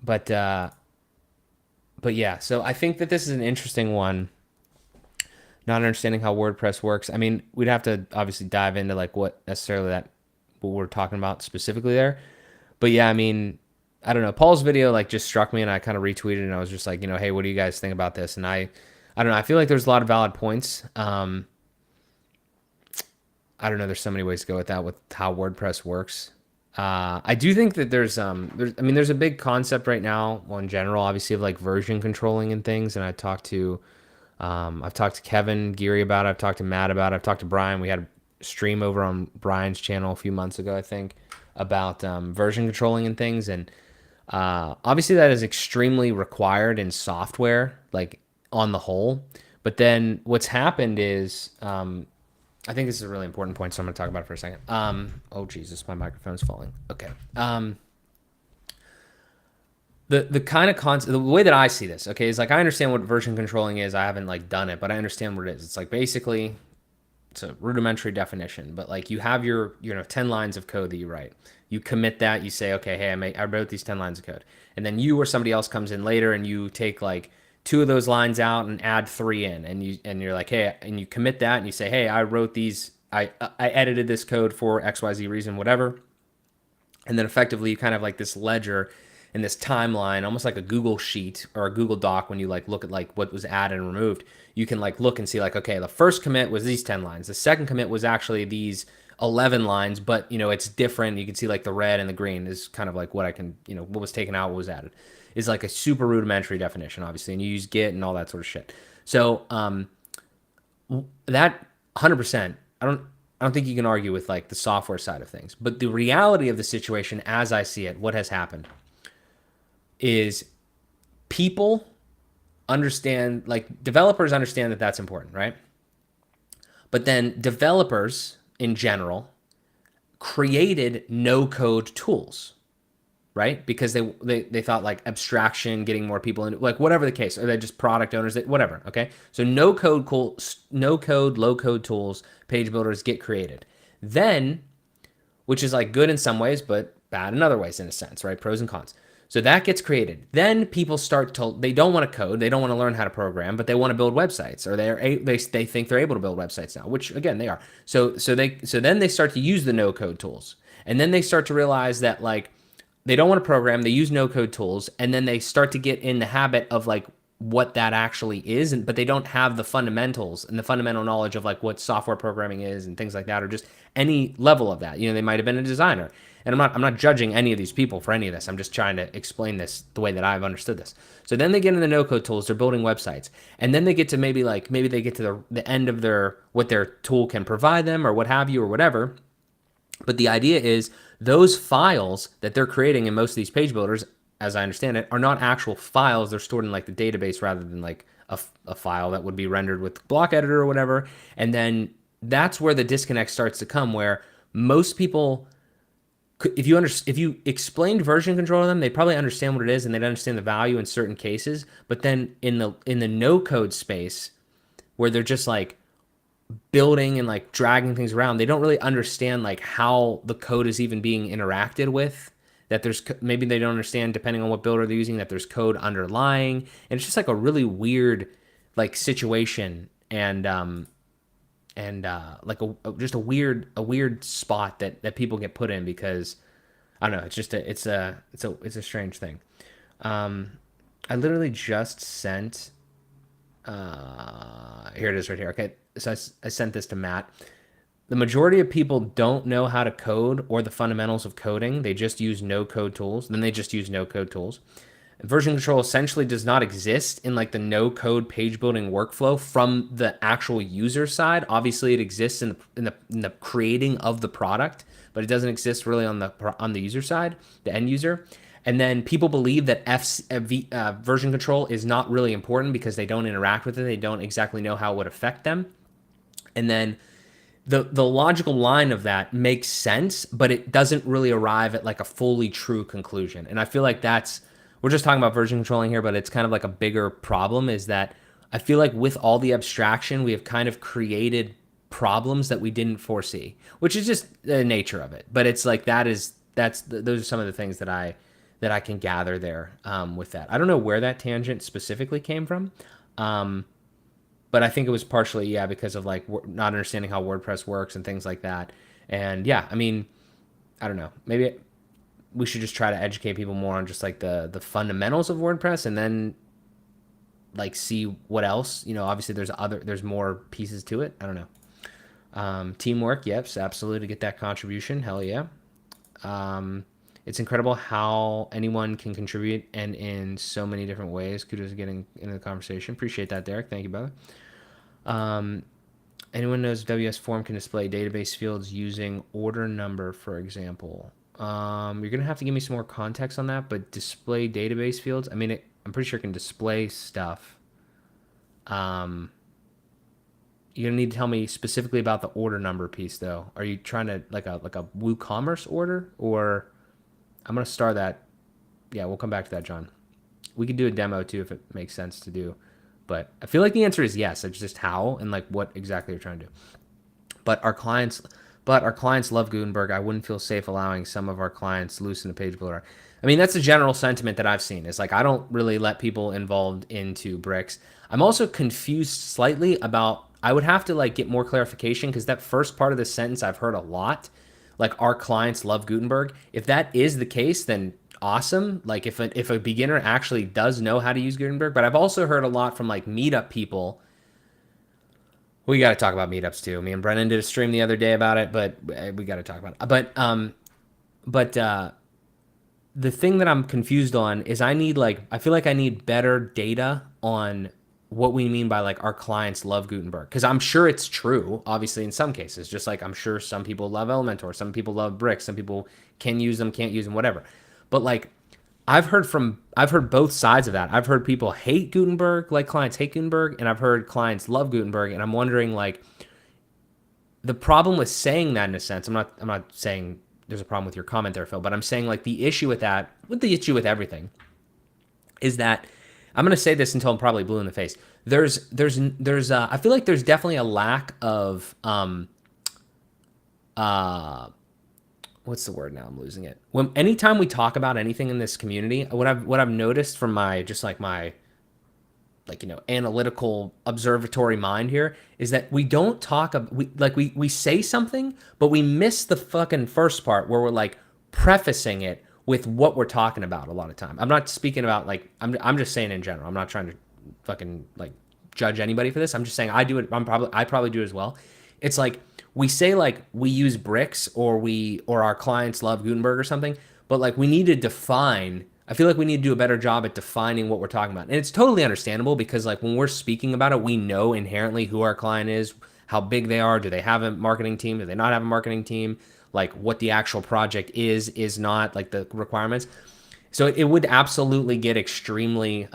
But yeah. So I think that this is an interesting one. Not understanding how WordPress works. I mean, we'd have to obviously dive into like what we're talking about specifically there. But yeah, I mean, I don't know. Paul's video like just struck me, and I kind of retweeted, and I was just like, hey, what do you guys think about this? And I don't know. I feel like there's a lot of valid points. I don't know. There's so many ways to go with that, with how WordPress works. I do think that there's a big concept right now, well, in general, obviously, of like version controlling and things. And I've talked to Kevin Geary about it. I've talked to Matt about it. I've talked to Brian. We had a stream over on Brian's channel a few months ago, I think, about version controlling and things. And obviously that is extremely required in software, like on the whole. But then what's happened is, I think this is a really important point, so I'm going to talk about it for a second. Oh, Jesus, my microphone's falling. Okay. The kind of concept, the way that I see this, okay, is like I understand what version controlling is. I haven't like done it, but I understand what it is. It's like basically it's a rudimentary definition, but like you have your 10 lines of code that you write. You commit that, you say, okay, hey, I wrote these 10 lines of code. And then you or somebody else comes in later and you take like two of those lines out and add three in, and you're like, hey, and you commit that and you say, hey, I wrote these, I edited this code for XYZ reason, whatever. And then effectively you kind of like this ledger and this timeline, almost like a Google sheet or a Google Doc. When you like look at like what was added and removed, you can like look and see like, okay, the first commit was these 10 lines. The second commit was actually these 11 lines, but it's different. You can see like the red and the green is kind of like what I can, what was taken out, what was added, is like a super rudimentary definition, obviously. And you use Git and all that sort of shit. So that 100%, I don't think you can argue with like the software side of things. But the reality of the situation, as I see it, what has happened is people understand, like developers understand that that's important, right? But then developers in general created no-code tools, right? Because they thought like abstraction, getting more people in, like whatever the case, or they're just product owners, whatever. Okay, so no code, low code tools, page builders get created. Then, which is like good in some ways, but bad in other ways, in a sense, right? Pros and cons. So that gets created. Then people start to, they don't want to code, they don't want to learn how to program, but they want to build websites, or they think they're able to build websites now, which again they are. So then they start to use the no code tools, and then they start to realize that like they don't want to program, they use no code tools, and then they start to get in the habit of like what that actually is, but they don't have the fundamentals and the fundamental knowledge of like what software programming is and things like that, or just any level of that. They might have been a designer. And I'm not judging any of these people for any of this. I'm just trying to explain this the way that I've understood this. So then they get into the no-code tools, they're building websites. And then they get to maybe they get to the end of what their tool can provide them or what have you or whatever. But the idea is those files that they're creating in most of these page builders, as I understand it, are not actual files. They're stored in like the database rather than like a file that would be rendered with block editor or whatever. And then that's where the disconnect starts to come, where most people, if you explained version control to them, they probably understand what it is and they'd understand the value in certain cases. But then in the no code space, where they're just like building and like dragging things around, they don't really understand like how the code is even being interacted with. That there's maybe they don't understand, depending on what builder they're using, that there's code underlying, and it's just like a really weird like situation, and like just a weird spot that people get put in, because I don't know, it's a strange thing. I literally just sent here it is right here. Okay, so I sent this to Matt. The majority of people don't know how to code or the fundamentals of coding. They just use no-code tools. Then they just use no-code tools. Version control essentially does not exist in like the no-code page building workflow from the actual user side. Obviously, it exists in the creating of the product, but it doesn't exist really on the user side, the end user. And then people believe that version control is not really important because they don't interact with it. They don't exactly know how it would affect them. And then the logical line of that makes sense, but it doesn't really arrive at like a fully true conclusion. And I feel like we're just talking about version controlling here, but it's kind of like a bigger problem, is that I feel like with all the abstraction, we have kind of created problems that we didn't foresee, which is just the nature of it. But it's like those are some of the things that I can gather there with that. I don't know where that tangent specifically came from. But I think it was partially, because of like not understanding how WordPress works and things like that. And I mean, I don't know. Maybe we should just try to educate people more on just like the fundamentals of WordPress, and then like see what else. Obviously there's more pieces to it. I don't know. Teamwork, yep, absolutely, to get that contribution. Hell yeah. It's incredible how anyone can contribute and in so many different ways. Kudos to getting into the conversation. Appreciate that, Derek. Thank you, brother. Anyone knows WS Form can display database fields using order number, for example? You're going to have to give me some more context on that, but display database fields? I mean, I'm pretty sure it can display stuff. You're going to need to tell me specifically about the order number piece, though. Are you trying to, like a WooCommerce order, or... I'm going to star that. Yeah, we'll come back to that, John. We could do a demo, too, if it makes sense to do. But I feel like the answer is yes. It's just how and like what exactly you're trying to do. but our clients love Gutenberg. I wouldn't feel safe allowing some of our clients loose in a page builder. I mean, that's a general sentiment that I've seen. Is like I don't really let people involved into bricks. I'm also confused slightly about. I would have to like get more clarification because that first part of the sentence I've heard a lot. Like our clients love Gutenberg. If that is the case, then awesome. Like if a beginner actually does know how to use Gutenberg, but I've also heard a lot from like meetup people. We got to talk about meetups too. Me and Brennan did a stream the other day about it, but we got to talk about it. But the thing that I'm confused on is I feel like I need better data on what we mean by like our clients love Gutenberg. Because I'm sure it's true, obviously, in some cases. Just like I'm sure some people love Elementor, some people love bricks, some people can use them, can't use them, whatever. But like I've heard both sides of that. I've heard people hate Gutenberg, like clients hate Gutenberg, and I've heard clients love Gutenberg, and I'm wondering like the problem with saying that in a sense. I'm not saying there's a problem with your comment there, Phil, but I'm saying like the issue with everything is that I'm going to say this until I'm probably blue in the face. I feel like there's definitely a lack of what's the word now? I'm losing it. Anytime we talk about anything in this community, what I've noticed from my analytical observatory mind here is that we don't talk. We say something, but we miss the fucking first part where we're like prefacing it with what we're talking about a lot of time. I'm not speaking about like I'm just saying in general. I'm not trying to fucking like judge anybody for this. I'm just saying I do it. I probably do it as well. It's like we say like we use bricks or our clients love Gutenberg or something, but like we need to define. I feel like we need to do a better job at defining what we're talking about. And it's totally understandable because like when we're speaking about it, we know inherently who our client is, how big they are, do they have a marketing team, do they not have a marketing team, like what the actual project is not, like the requirements. So it would absolutely get extremely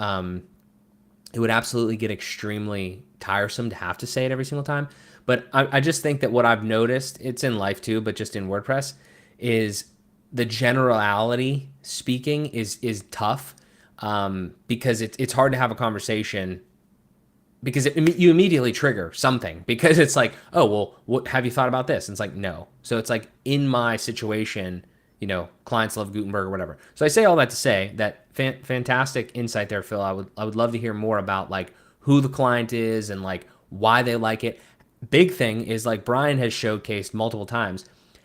tiresome to have to say it every single time. But I just think that what I've noticed, it's in life too, but just in WordPress, is the generality speaking is tough because it's hard to have a conversation because you immediately trigger something because it's like, oh, well, what have you thought about this? And it's like, no. So it's like in my situation, clients love Gutenberg or whatever. So I say all that to say that fantastic insight there, Phil. I would love to hear more about like who the client is and like why they like it. Big thing is like Brian has showcased multiple times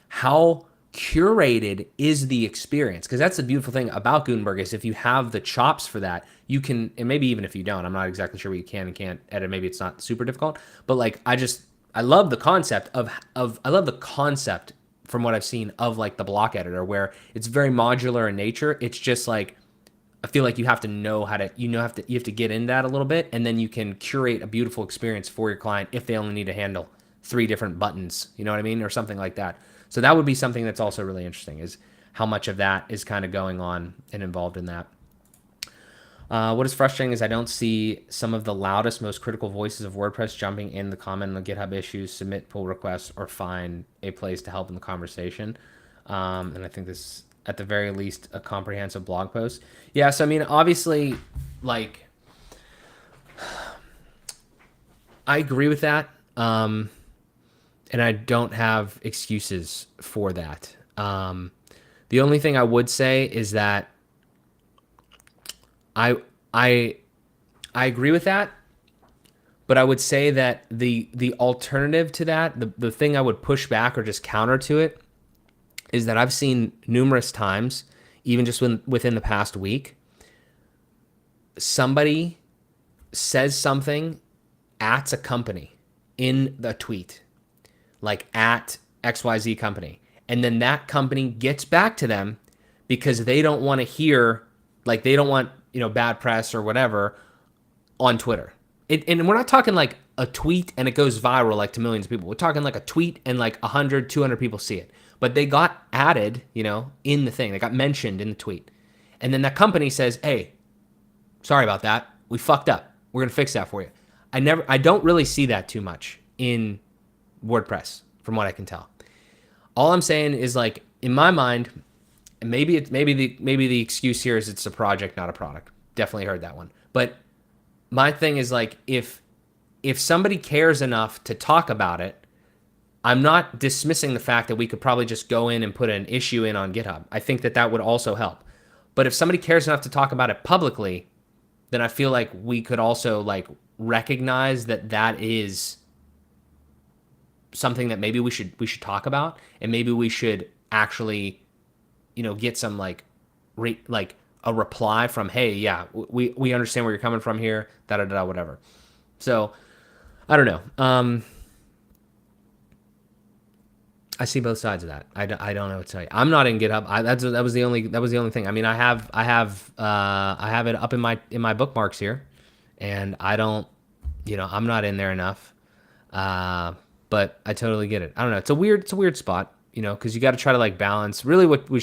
how curated is the experience, because that's the beautiful thing about Gutenberg is if you have the chops for that, you can, and maybe even if you don't, I'm not exactly sure what you can and can't edit, maybe it's not super difficult, but like I love the concept from what I've seen of like the block editor where it's very modular in nature. It's just like I feel like you have to know how to you have to get in that a little bit, and then you can curate a beautiful experience for your client if they only need to handle 3 different buttons, you know what I mean, or something like that. So that would be something that's also really interesting, is how much of that is kind of going on and involved in that. What is frustrating is I don't see some of the loudest, most critical voices of WordPress jumping in the comment on the GitHub issues, submit pull requests, or find a place to help in the conversation. And I think this, at the very least, a comprehensive blog post. Yeah, so I mean, obviously, like, I agree with that. And I don't have excuses for that. The only thing I would say is that I agree with that, but I would say that the alternative to that, the thing I would push back or just counter to it, is that I've seen numerous times, even just within the past week, somebody says something at a company in the tweet, like at XYZ company. And then that company gets back to them because they don't want to hear, like they don't want, bad press or whatever on Twitter. And we're not talking like a tweet and it goes viral like to millions of people. We're talking like a tweet and like 100, 200 people see it. But they got added, in the thing. They got mentioned in the tweet. And then that company says, hey, sorry about that. We fucked up. We're going to fix that for you. I don't really see that too much in WordPress, from what I can tell. All I'm saying is, like, in my mind, and maybe the excuse here is it's a project, not a product. Definitely heard that one. But my thing is, like, if somebody cares enough to talk about it, I'm not dismissing the fact that we could probably just go in and put an issue in on GitHub. I think that that would also help. But if somebody cares enough to talk about it publicly, then I feel like we could also like recognize that that is something that maybe we should talk about, and maybe we should actually, get some like like a reply from, hey, yeah, we understand where you're coming from here, da da da, whatever. So I don't know. I see both sides of that. I don't know what to tell you. I'm not in GitHub. That was the only thing. I mean, I have it up in my bookmarks here, and I don't, I'm not in there enough. But I totally get it. I don't know. It's a weird spot, because you got to try to like balance. Really, what we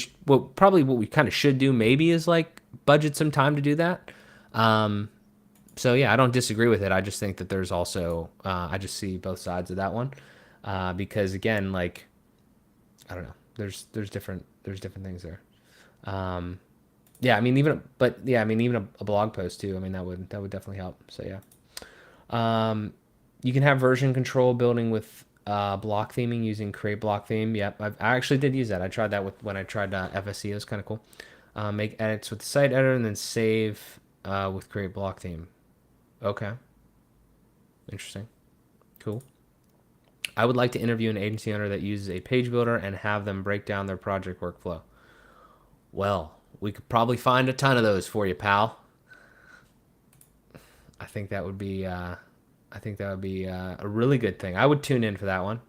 kind of should do maybe is like budget some time to do that. So yeah, I don't disagree with it. I just think that there's also I just see both sides of that one, because again, like, I don't know. There's different things there. Yeah, I mean even a blog post too. I mean that would definitely help. So yeah. You can have version control building with block theming using create block theme. Yep, I actually did use that. I tried that when I tried FSE. It was kind of cool. Make edits with the site editor and then save with create block theme. Okay. Interesting. Cool. I would like to interview an agency owner that uses a page builder and have them break down their project workflow. Well, we could probably find a ton of those for you, pal. I think that would be a really good thing. I would tune in for that one.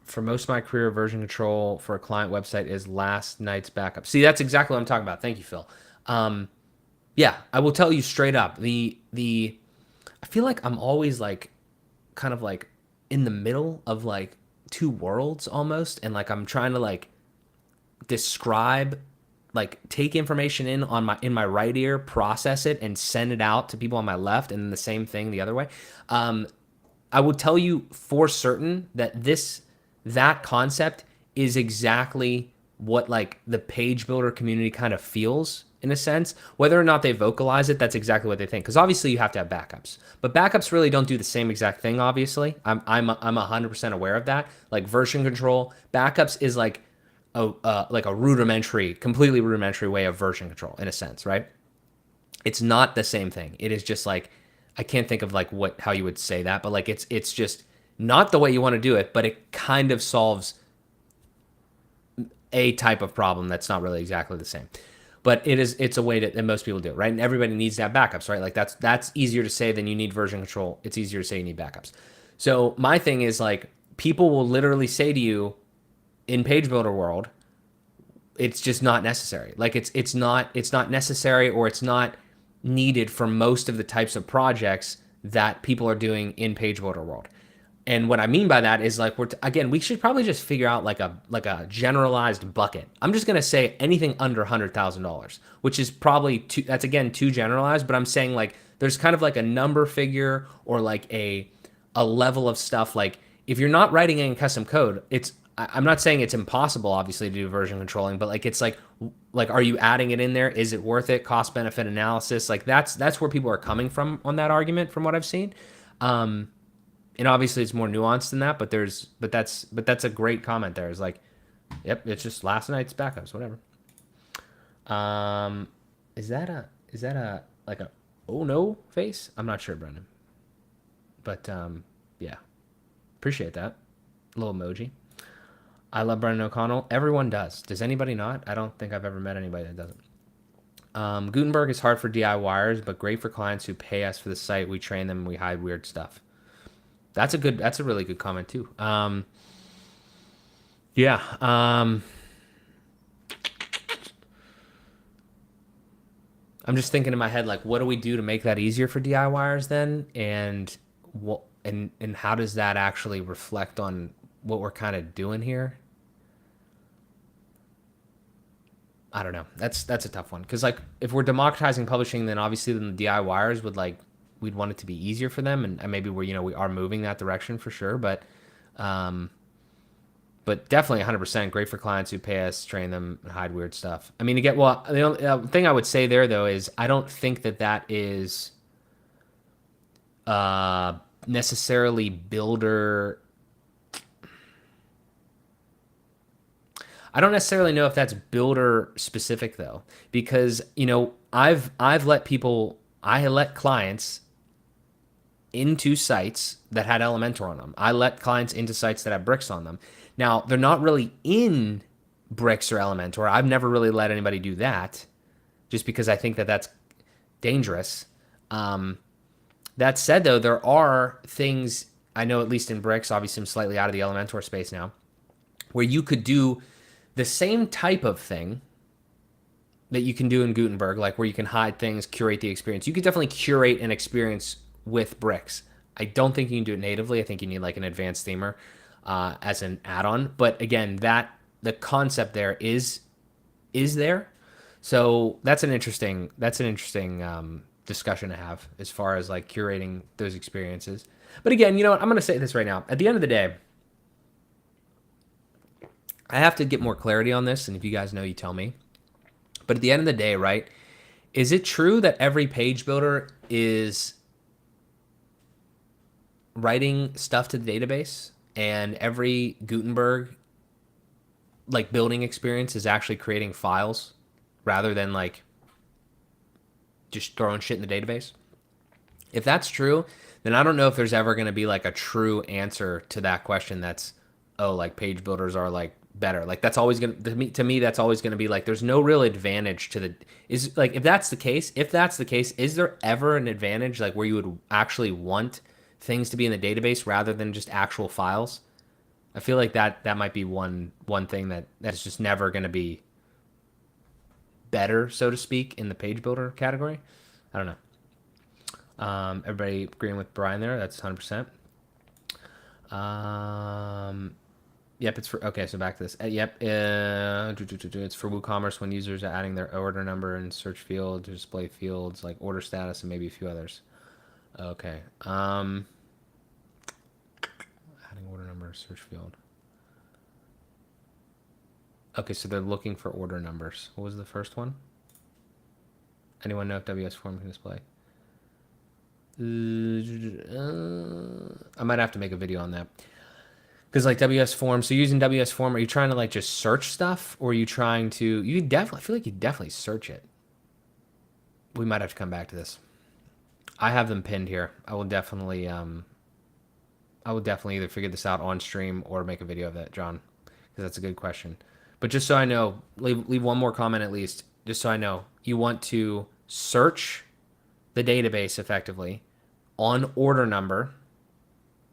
For most of my career, version control for a client website is last night's backup. See, that's exactly what I'm talking about. Thank you, Phil. Yeah, I will tell you straight up. I feel like I'm always like kind of like in the middle of like two worlds almost, and like I'm trying to like describe, like take information in my right ear, process it, and send it out to people on my left, and then the same thing the other way. I will tell you for certain that that concept is exactly what like the page builder community kind of feels in a sense. Whether or not they vocalize it, that's exactly what they think. Because obviously you have to have backups, but backups really don't do the same exact thing. Obviously, I'm 100% aware of that. Like version control, backups is like a rudimentary, completely rudimentary way of version control in a sense, right? It's not the same thing. It is just like, I can't think of like how you would say that, but like it's just not the way you want to do it, but it kind of solves a type of problem that's not really exactly the same. But it's a way that most people do it, right? And everybody needs to have backups, right? Like that's easier to say than you need version control. It's easier to say you need backups. So my thing is like, people will literally say to you in page builder world, it's just not necessary. Like it's not necessary, or it's not needed for most of the types of projects that people are doing in page builder world. And what I mean by that is like, we should probably just figure out like a generalized bucket. I'm just gonna say anything under $100,000, which is probably that's again too generalized. But I'm saying like there's kind of like a number figure, or like a level of stuff. Like if you're not writing any custom code, I'm not saying it's impossible, obviously, to do version controlling, but like it's like are you adding it in there? Is it worth it? Cost benefit analysis, like that's where people are coming from on that argument, from what I've seen. And obviously it's more nuanced than that, but that's a great comment there. It's like, yep, it's just last night's backups, whatever. Is that a like a oh no face? I'm not sure, Brendan. But yeah, appreciate that little emoji. I love Brendan O'Connell. Everyone does. Does anybody not? I don't think I've ever met anybody that doesn't. Gutenberg is hard for DIYers, but great for clients who pay us for the site. We train them and we hide weird stuff. That's a really good comment too. Yeah. I'm just thinking in my head, like, what do we do to make that easier for DIYers then? And and how does that actually reflect on what we're kind of doing here? I don't know. That's a tough one. Cause like if we're democratizing publishing, then obviously then the DIYers we'd want it to be easier for them, and maybe we are moving that direction for sure, but definitely 100% great for clients who pay us, train them, and hide weird stuff. I mean, again, well, the only thing I would say there though is I don't think that is necessarily builder. I don't necessarily know if that's builder specific though, because I've let people, I let clients into sites that had Elementor on them. I let clients into sites that have bricks on them. Now they're not really in bricks or Elementor. I've never really let anybody do that, just because I think that that's dangerous. That said, though, there are things I know, at least in bricks. Obviously, I'm slightly out of the Elementor space now, where you could do the same type of thing that you can do in Gutenberg, like where you can hide things, curate the experience. You could definitely curate an experience with bricks. I don't think you can do it natively. I think you need like an advanced themer as an add-on. But again, that the concept there is there. So that's an interesting discussion to have as far as like curating those experiences. But again, you know what? I'm going to say this right now. At the end of the day, I have to get more clarity on this, and if you guys know, you tell me. But at the end of the day, right, is it true that every page builder is writing stuff to the database and every Gutenberg like building experience is actually creating files rather than like just throwing shit in the database? If that's true, then I don't know if there's ever going to be like a true answer to that question that's, oh, like page builders are like better. Like that's always going to me that's always going to be like there's no real advantage to the is like if that's the case, is there ever an advantage like where you would actually want things to be in the database rather than just actual files? I feel like that might be one thing that's just never going to be better, so to speak, in the page builder category. I don't know. Everybody agreeing with Brian there? That's 100%. Yep, it's for okay. So back to this. Yep, it's for WooCommerce when users are adding their order number and search field to display fields like order status and maybe a few others. Okay. Adding order number search field. Okay, so they're looking for order numbers. What was the first one? Anyone know if WS Form can display? I might have to make a video on that. Because like WS Form, so using WS Form, are you trying to like just search stuff? Or are you trying to, you definitely, I feel like you definitely search it. We might have to come back to this. I have them pinned here. I will definitely either figure this out on stream or make a video of that, John. Because that's a good question. But just so I know, leave one more comment at least. Just so I know, you want to search the database effectively on order number.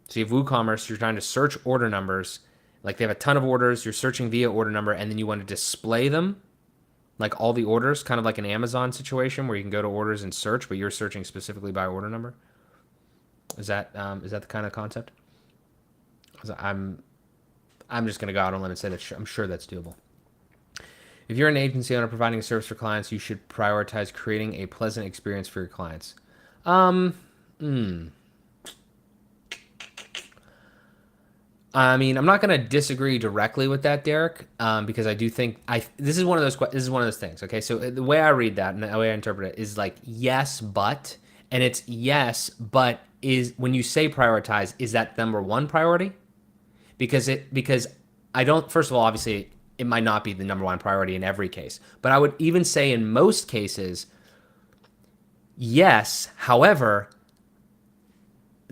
So you have WooCommerce, you're trying to search order numbers. Like they have a ton of orders, you're searching via order number, and then you want to display them, like all the orders, kind of like an Amazon situation where you can go to orders and search, but you're searching specifically by order number. Is that the kind of concept? I'm just going to go out on a limb and say that I'm sure that's doable. If you're an agency owner providing a service for clients, you should prioritize creating a pleasant experience for your clients. I mean, I'm not going to disagree directly with that, Derek, because I do think this is one of those things. Okay, so the way I read that and the way I interpret it is like yes, but, and it's yes, but is when you say prioritize, is that number one priority? Because I don't. First of all, obviously, it might not be the number one priority in every case, but I would even say in most cases, yes. However,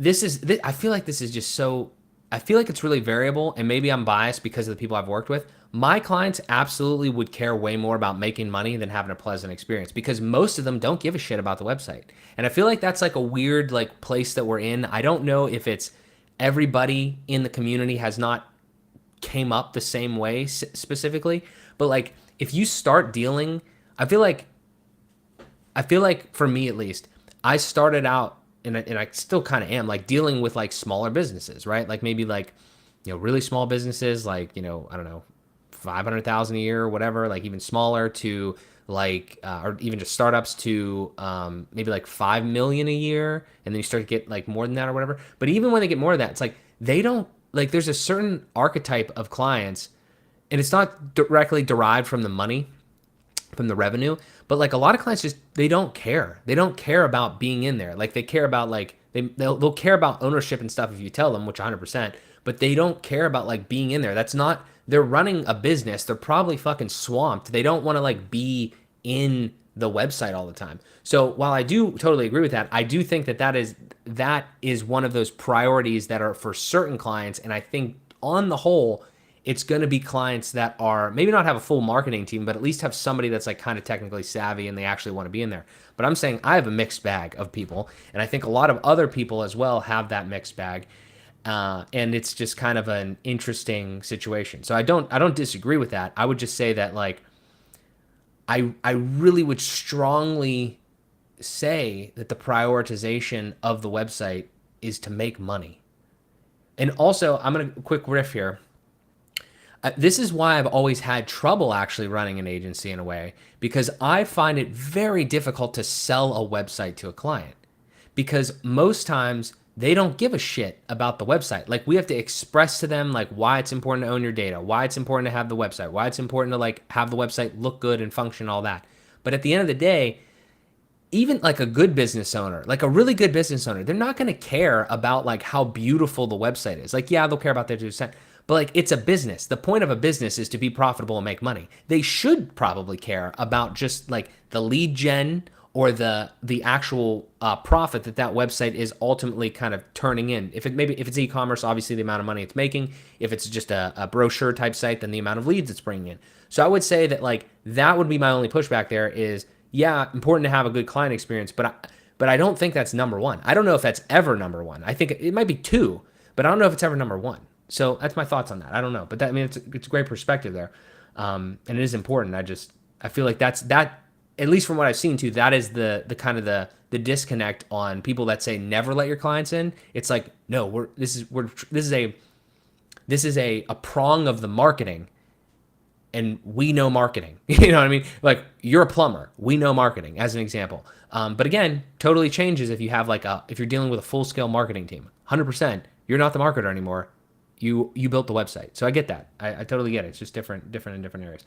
I feel like this is just so. I feel like it's really variable, and maybe I'm biased because of the people I've worked with. My clients absolutely would care way more about making money than having a pleasant experience because most of them don't give a shit about the website. And I feel like that's like a weird like place that we're in. I don't know if it's everybody in the community has not came up the same way specifically, but like if you start dealing, I feel like for me at least, I started out and I still kind of am like dealing with like smaller businesses, right? Like maybe like, really small businesses, like, I don't know, 500,000 a year or whatever, like even smaller to like, or even just startups to maybe like 5 million a year. And then you start to get like more than that or whatever. But even when they get more than that, it's like, they don't like, there's a certain archetype of clients and it's not directly derived from the money, from the revenue. But like a lot of clients just they don't care. They don't care about being in there. Like they care about like they'll care about ownership and stuff if you tell them, which 100%. But they don't care about like being in there. That's not. They're running a business. They're probably fucking swamped. They don't want to like be in the website all the time. So while I do totally agree with that, I do think that that is one of those priorities that are for certain clients. And I think on the whole, it's going to be clients that are maybe not have a full marketing team, but at least have somebody that's like kind of technically savvy and they actually want to be in there. But I'm saying I have a mixed bag of people, and I think a lot of other people as well have that mixed bag. And it's just kind of an interesting situation. So I don't disagree with that. I would just say that like I really would strongly say that the prioritization of the website is to make money. And also, I'm going to quick riff here. This is why I've always had trouble actually running an agency in a way, because I find it very difficult to sell a website to a client because most times they don't give a shit about the website. Like we have to express to them like why it's important to own your data, why it's important to have the website, why it's important to like have the website look good and function, all that. But at the end of the day, even like a good business owner, like a really good business owner, they're not going to care about like how beautiful the website is. Like, yeah, they'll care about their 2%, but like it's a business. The point of a business is to be profitable and make money. They should probably care about just like the lead gen or the actual profit that that website is ultimately kind of turning in. If it's e-commerce, obviously the amount of money it's making. If it's just a brochure type site, then the amount of leads it's bringing in. So I would say that like that would be my only pushback there is, yeah, important to have a good client experience, but I don't think that's number one. I don't know if that's ever number one. I think it might be two, but I don't know if it's ever number one. So that's my thoughts on that. I don't know, but that, I mean, it's a great perspective there, and it is important. I feel like that's that, at least from what I've seen too. That is the kind of the disconnect on people that say never let your clients in. It's like no, this is a prong of the marketing. And we know marketing, you know what I mean? Like you're a plumber, we know marketing as an example. But again, totally changes if you have if you're dealing with a full scale marketing team, 100%, you're not the marketer anymore. You built the website. So I get that. I totally get it. It's just different in different areas.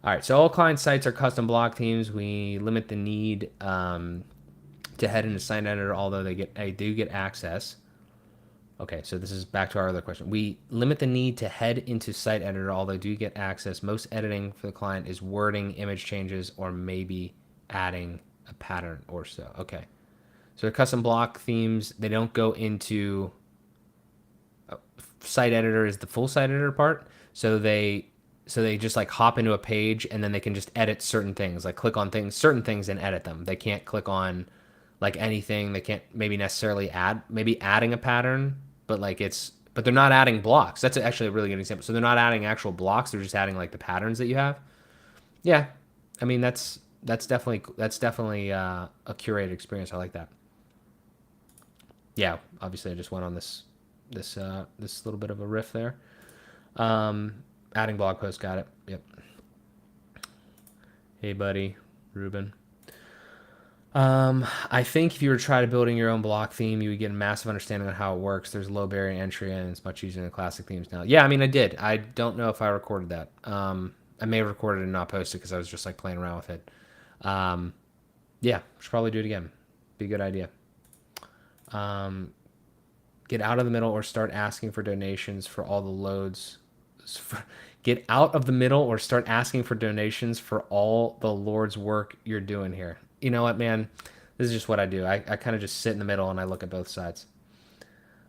All right. So all client sites are custom block themes. We limit the need to head into site editor, although they do get access. Okay, so this is back to our other question. We limit the need to head into site editor, although do get access. Most editing for the client is wording, image changes, or maybe adding a pattern or so. Okay, so the custom block themes, they don't go into site editor is the full site editor part. So they just like hop into a page and then they can just edit certain things, like click on certain things and edit them. They can't click on like anything. They can't maybe necessarily adding a pattern. But but they're not adding blocks. That's actually a really good example. So they're not adding actual blocks. They're just adding like the patterns that you have. Yeah, I mean that's definitely a curated experience. I like that. Yeah, obviously I just went on this little bit of a riff there. Adding blog posts, got it. Yep. Hey buddy, Ruben. I think if you were to try to building your own block theme, you would get a massive understanding on how it works. There's low barrier to entry and it's much easier than classic themes now. Yeah, I mean, I did. I don't know if I recorded that. I may have recorded it and not posted because I was just like playing around with it. Yeah, should probably do it again. Be a good idea. Get out of the middle or start asking for donations for all the loads. Get out of the middle or start asking for donations for all the Lord's work you're doing here. You know what, man? This is just what I do. I kind of just sit in the middle and I look at both sides.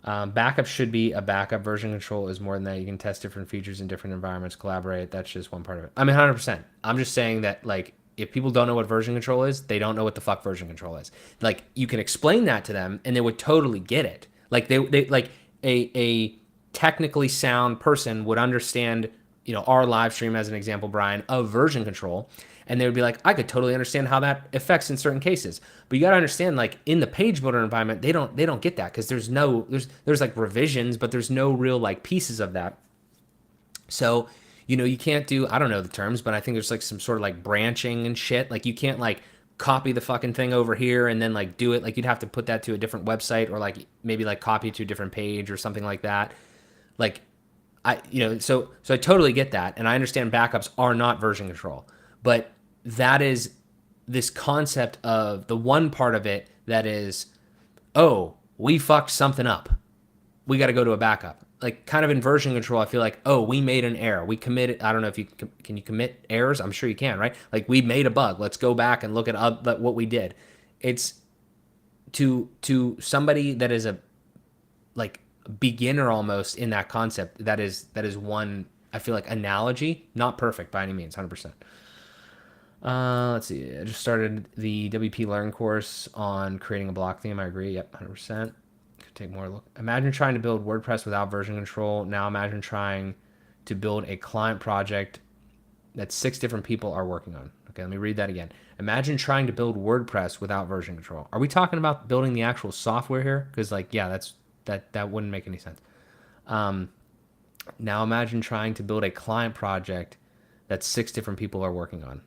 Backup should be a backup. Version control is more than that. You can test different features in different environments, collaborate. That's just one part of it. I mean, 100%. I'm just saying that, like, if people don't know what version control is, they don't know what the fuck version control is. Like, you can explain that to them and they would totally get it. Like, they like a technically sound person would understand, our live stream as an example, Brian, of version control. And they would be like, I could totally understand how that affects in certain cases. But you got to understand, like in the page builder environment, they don't get that because there's like revisions, but there's no real like pieces of that. So, you can't do, I don't know the terms, but I think there's like some sort of like branching and shit. Like you can't like copy the fucking thing over here and then like do it. Like you'd have to put that to a different website or like maybe like copy to a different page or something like that. Like so I totally get that. And I understand backups are not version control, but that is this concept of the one part of it that is, oh, we fucked something up. We got to go to a backup. Like kind of in version control, I feel like, oh, we made an error. We committed. I don't know if you can you commit errors. I'm sure you can, right? Like we made a bug. Let's go back and look at what we did. It's to somebody that is a like beginner almost in that concept. That is one, I feel like, analogy. Not perfect by any means, 100%. Let's see. I just started the WP Learn course on creating a block theme. I agree. Yep, 100%. Could take more look. Imagine trying to build WordPress without version control. Now imagine trying to build a client project that 6 different people are working on. Okay, let me read that again. Imagine trying to build WordPress without version control. Are we talking about building the actual software here? Because like, yeah, that wouldn't make any sense. Now imagine trying to build a client project that 6 different people are working on.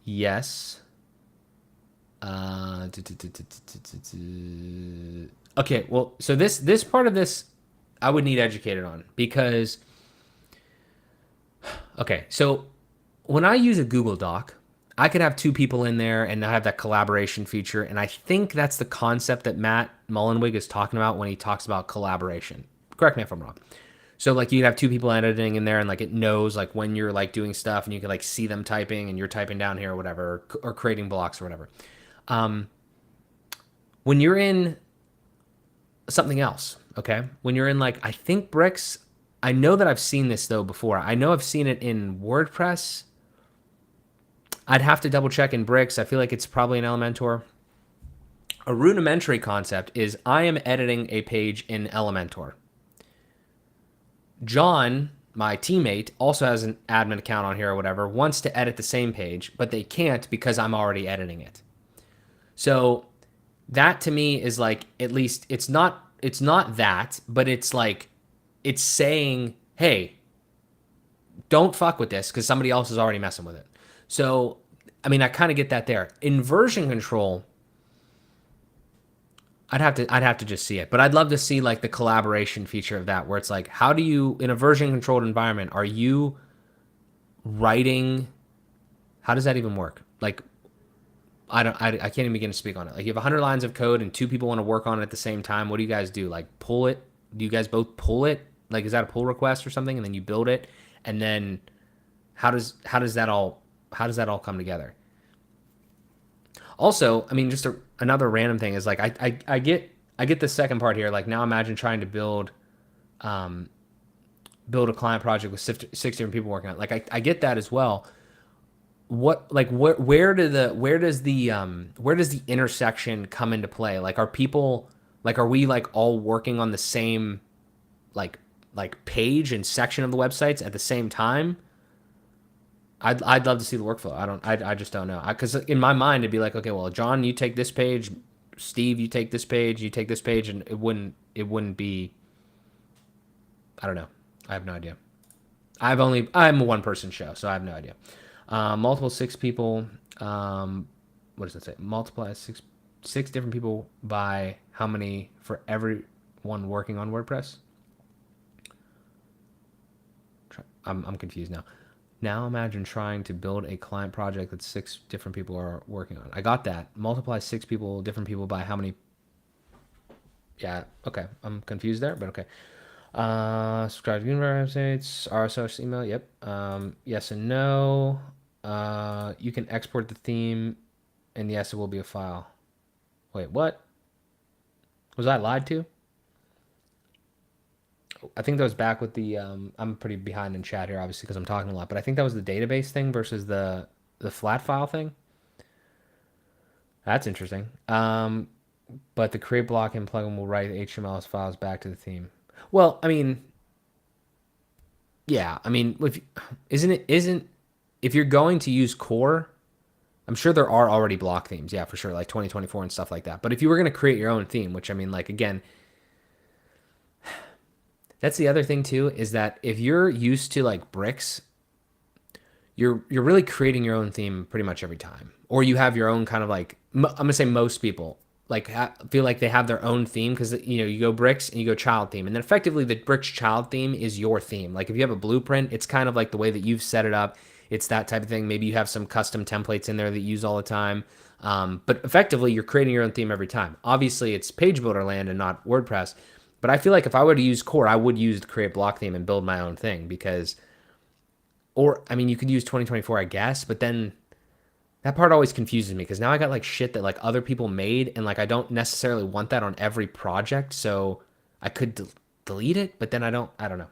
Yes. Okay, well, so this part of this I would need educated on because okay, so when I use a Google Doc, I could have 2 people in there and I have that collaboration feature, and I think that's the concept that Matt Mullenweg is talking about when he talks about collaboration. Correct me if I'm wrong. So like you'd have 2 people editing in there, and like it knows like when you're like doing stuff, and you can like see them typing, and you're typing down here or whatever, or creating blocks or whatever. When you're in something else, okay, when you're in like I think Bricks, I know that I've seen this though before. I know I've seen it in WordPress. I'd have to double check in Bricks. I feel like it's probably in Elementor. A rudimentary concept is I am editing a page in Elementor. John, my teammate, also has an admin account on here or whatever, wants to edit the same page, but they can't because I'm already editing it. So that to me is like, at least it's not that, but it's like, it's saying, hey, don't fuck with this because somebody else is already messing with it. So, I mean, I kind of get that there. In version control, I'd have to just see it, but I'd love to see like the collaboration feature of that, where it's like, how do you, in a version controlled environment, are you writing? How does that even work? Like, I can't even begin to speak on it. Like, you have 100 lines of code and 2 people want to work on it at the same time. What do you guys do? Like, pull it? Do you guys both pull it? Like, is that a pull request or something? And then you build it, and then how does that all come together? Also, I mean, just another random thing is like I get the second part here. Like, now imagine trying to build a client project with 6 different people working on it. Like, I get that as well. Where does the intersection come into play? Like, are we like all working on the same like page and section of the websites at the same time? I'd love to see the workflow. I just don't know. Because in my mind, it'd be like, okay, well, John, you take this page, Steve, you take this page, and it wouldn't be. I don't know. I have no idea. I'm a 1-person show, so I have no idea. Multiple 6 people. What does it say? Multiply 6 different people by how many for everyone working on WordPress? I'm confused now. Now imagine trying to build a client project that 6 different people are working on. I got that. Multiply 6 different people by how many? Yeah, okay. I'm confused there, but okay. Subscribe to websites, RSS email. Yep. Yes and no. You can export the theme, and yes, it will be a file. Wait, what? Was I lied to? I think that was back with the. I'm pretty behind in chat here, obviously, because I'm talking a lot. But I think that was the database thing versus the flat file thing. That's interesting. But the create block-in plugin will write HTML files back to the theme. Well, I mean, yeah, I mean, if you're going to use core, I'm sure there are already block themes, yeah, for sure, like 2024 and stuff like that. But if you were going to create your own theme, which I mean, like, again, that's the other thing too, is that if you're used to like bricks, you're really creating your own theme pretty much every time, or you have your own kind of like, I'm gonna say most people like feel like they have their own theme because you go bricks and you go child theme, and then effectively the bricks child theme is your theme. Like if you have a blueprint, it's kind of like the way that you've set it up. it's that type of thing. Maybe you have some custom templates in there that you use all the time. But effectively, you're creating your own theme every time. Obviously, it's page builder land and not WordPress. But I feel like if I were to use core, I would use the create block theme and build my own thing because, or I mean, you could use 2024, I guess, but then that part always confuses me because now I got like shit that like other people made and like I don't necessarily want that on every project. So I could delete it, but then I don't know.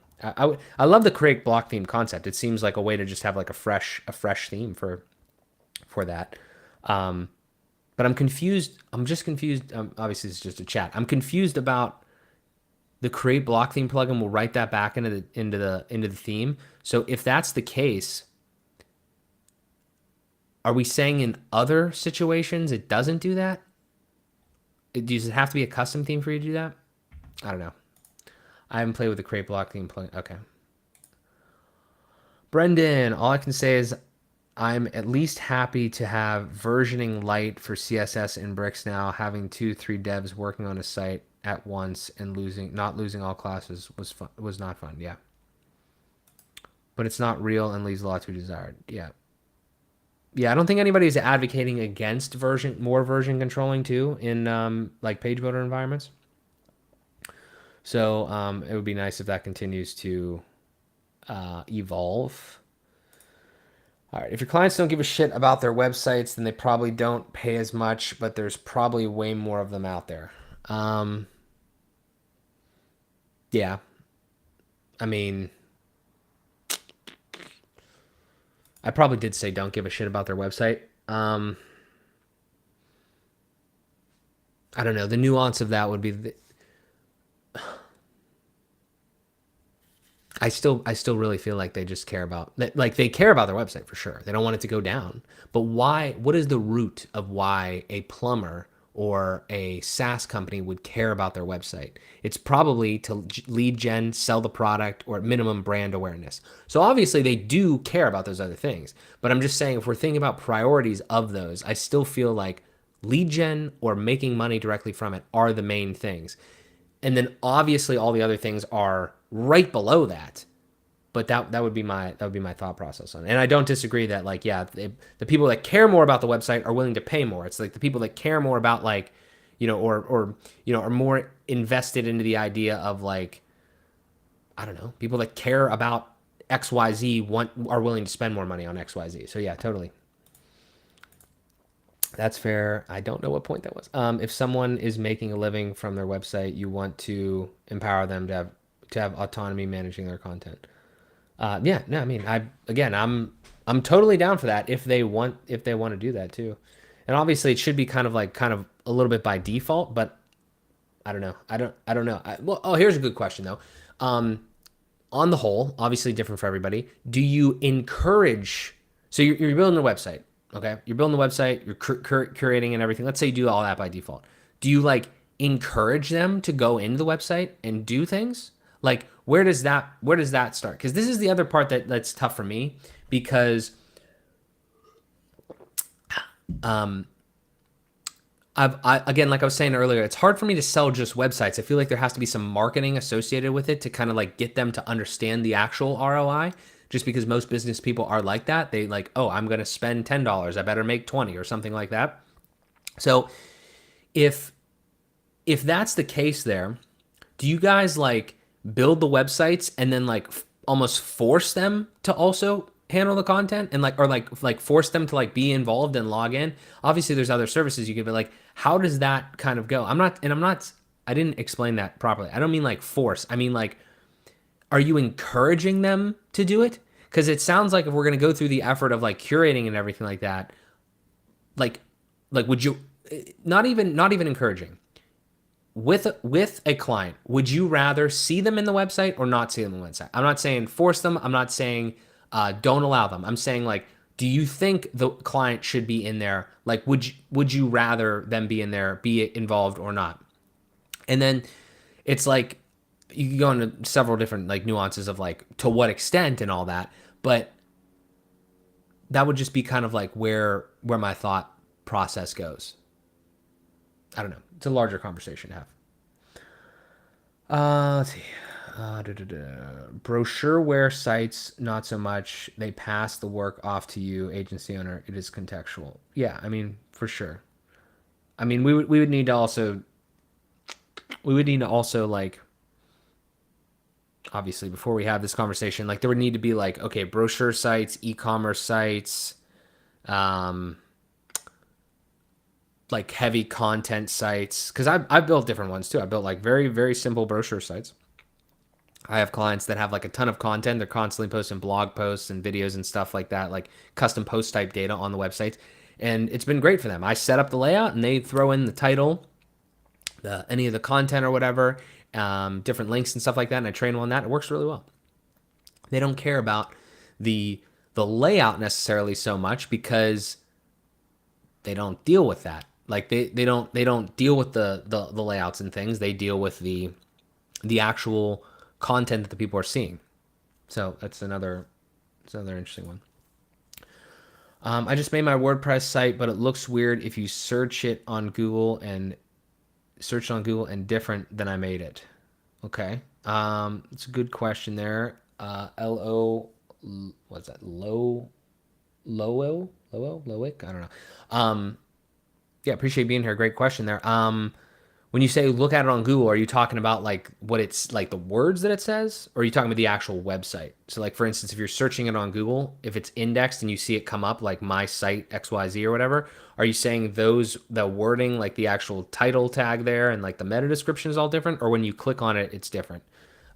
I love the create block theme concept. It seems like a way to just have like a fresh theme for that. Um, but I'm confused. I'm just confused. Obviously, it's just a chat. I'm confused about the create block theme plugin will write that back into the theme. So if that's the case, are we saying in other situations it doesn't do that? Does it have to be a custom theme for you to do that? I don't know. I haven't played with the create block theme plugin. Okay. Brendan, all I can say is I'm at least happy to have versioning light for CSS in Bricks now. Having 2-3 devs working on a site at once and not losing all classes was not fun. Yeah, but it's not real and leaves a lot to be desired. Yeah, I don't think anybody's advocating against more version controlling too in like page builder environments. So it would be nice if that continues to evolve. All right, if your clients don't give a shit about their websites, then they probably don't pay as much, but there's probably way more of them out there. Yeah, I mean, I probably did say don't give a shit about their website. I don't know. The nuance of that would be I still really feel like they just care about like they care about their website for sure. They don't want it to go down. But why? What is the root of why a plumber or a SaaS company would care about their website? It's probably to lead gen, sell the product, or at minimum brand awareness. So obviously they do care about those other things. But I'm just saying if we're thinking about priorities of those, I still feel like lead gen or making money directly from it are the main things. And then obviously all the other things are right below that. But that would be my thought process on it. And I don't disagree that like yeah, the people that care more about the website are willing to pay more. It's like the people that care more about like, you know, or you know, are more invested into the idea of like, I don't know, people that care about XYZ are willing to spend more money on XYZ. So yeah, totally. That's fair. I don't know what point that was. If someone is making a living from their website, you want to empower them to have autonomy managing their content. Yeah, no, I mean, I'm totally down for that if they want to do that too. And obviously, it should be kind of a little bit by default, but I don't know. I don't know. Here's a good question though. On the whole, obviously different for everybody. Do you encourage? So you're building a website, okay? You're building the website, you're curating and everything. Let's say you do all that by default. Do you like encourage them to go into the website and do things? Like where does that start? Because this is the other part that's tough for me because again, like I was saying earlier, it's hard for me to sell just websites. I feel like there has to be some marketing associated with it to kind of like get them to understand the actual ROI. Just because most business people are like that, they like, oh, I'm going to spend $10, I better make 20 or something like that. So if that's the case there, do you guys like build the websites and then like almost force them to also handle the content and like or like force them to like be involved and log in? Obviously there's other services you can, but like how does that kind of go? I didn't explain that properly. I don't mean like force. I mean like, are you encouraging them to do it? Because it sounds like if we're going to go through the effort of like curating and everything like that, like would you not even encouraging with a client, would you rather see them in the website or not see them in the website? I'm not saying force them. I'm not saying don't allow them. I'm saying like, do you think the client should be in there? Like, would you rather them be in there, be involved or not? And then it's like you can go into several different like nuances of like to what extent and all that, but that would just be kind of like where my thought process goes. I don't know. It's a larger conversation to have. Let's see. Brochureware sites, not so much. They pass the work off to you, agency owner. It is contextual. Yeah, I mean, for sure. I mean, we would need to also like, obviously, before we have this conversation, like there would need to be like, okay, brochure sites, e-commerce sites, um, like heavy content sites, because I've built different ones too. I built like very, very simple brochure sites. I have clients that have like a ton of content. They're constantly posting blog posts and videos and stuff like that, like custom post type data on the websites. And it's been great for them. I set up the layout and they throw in the title, any of the content or whatever, different links and stuff like that. And I train them on that. It works really well. They don't care about the the layout necessarily so much because they don't deal with that. Like they don't deal with the layouts and things. They deal with the actual content that the people are seeing. So that's another interesting one. I just made my WordPress site, but it looks weird if you search on Google and different than I made it. Okay. It's a good question there. What's that? Lowick? I don't know. Yeah, appreciate being here. Great question there. When you say look at it on Google, are you talking about like what it's like the words that it says, or are you talking about the actual website? So like for instance, if you're searching it on Google, if it's indexed and you see it come up like my site XYZ or whatever, are you saying the wording, like the actual title tag there and like the meta description is all different, or when you click on it, it's different?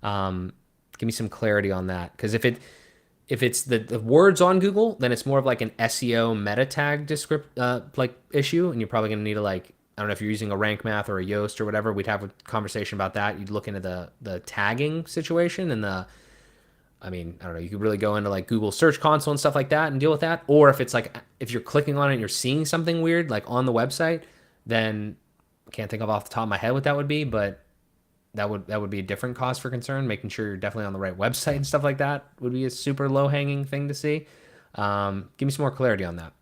Um, Give me some clarity on that, because if it's the words on Google, then it's more of like an SEO meta tag descript like issue, and you're probably going to need to like, I don't know if you're using a rank math or a Yoast or whatever. We'd have a conversation about that. You'd look into the tagging situation and I mean, I don't know. You could really go into like Google Search Console and stuff like that and deal with that. Or if it's like if you're clicking on it and you're seeing something weird like on the website, then I can't think of off the top of my head what that would be, but that would be a different cause for concern. Making sure you're definitely on the right website and stuff like that would be a super low hanging thing to see. Give me some more clarity on that.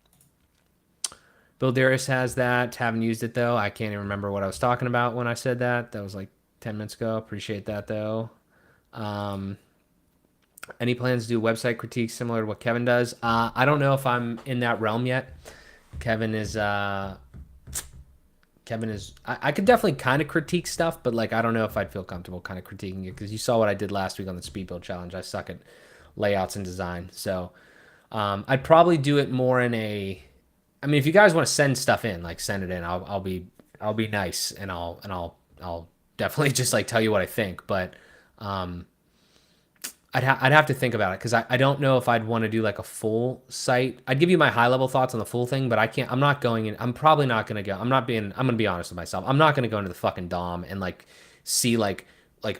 Bill Darius has that. Haven't used it though. I can't even remember what I was talking about when I said that. That was like 10 minutes ago. Appreciate that though. Um, any plans to do website critiques similar to what Kevin does? I don't know if I'm in that realm yet. Kevin is I could definitely kind of critique stuff, but like I don't know if I'd feel comfortable kind of critiquing it, because you saw what I did last week on the speed build challenge. I suck at layouts and design. So I'd probably do it more in a, I mean, if you guys want to send stuff in, like send it in. I'll be nice, and I'll definitely just like tell you what I think. But um, I'd have to think about it, because I don't know if I'd want to do like a full site. I'd give you my high level thoughts on the full thing, but I can't. I'm not going in. I'm probably not going to go. I'm going to be honest with myself. I'm not going to go into the fucking DOM and like see like,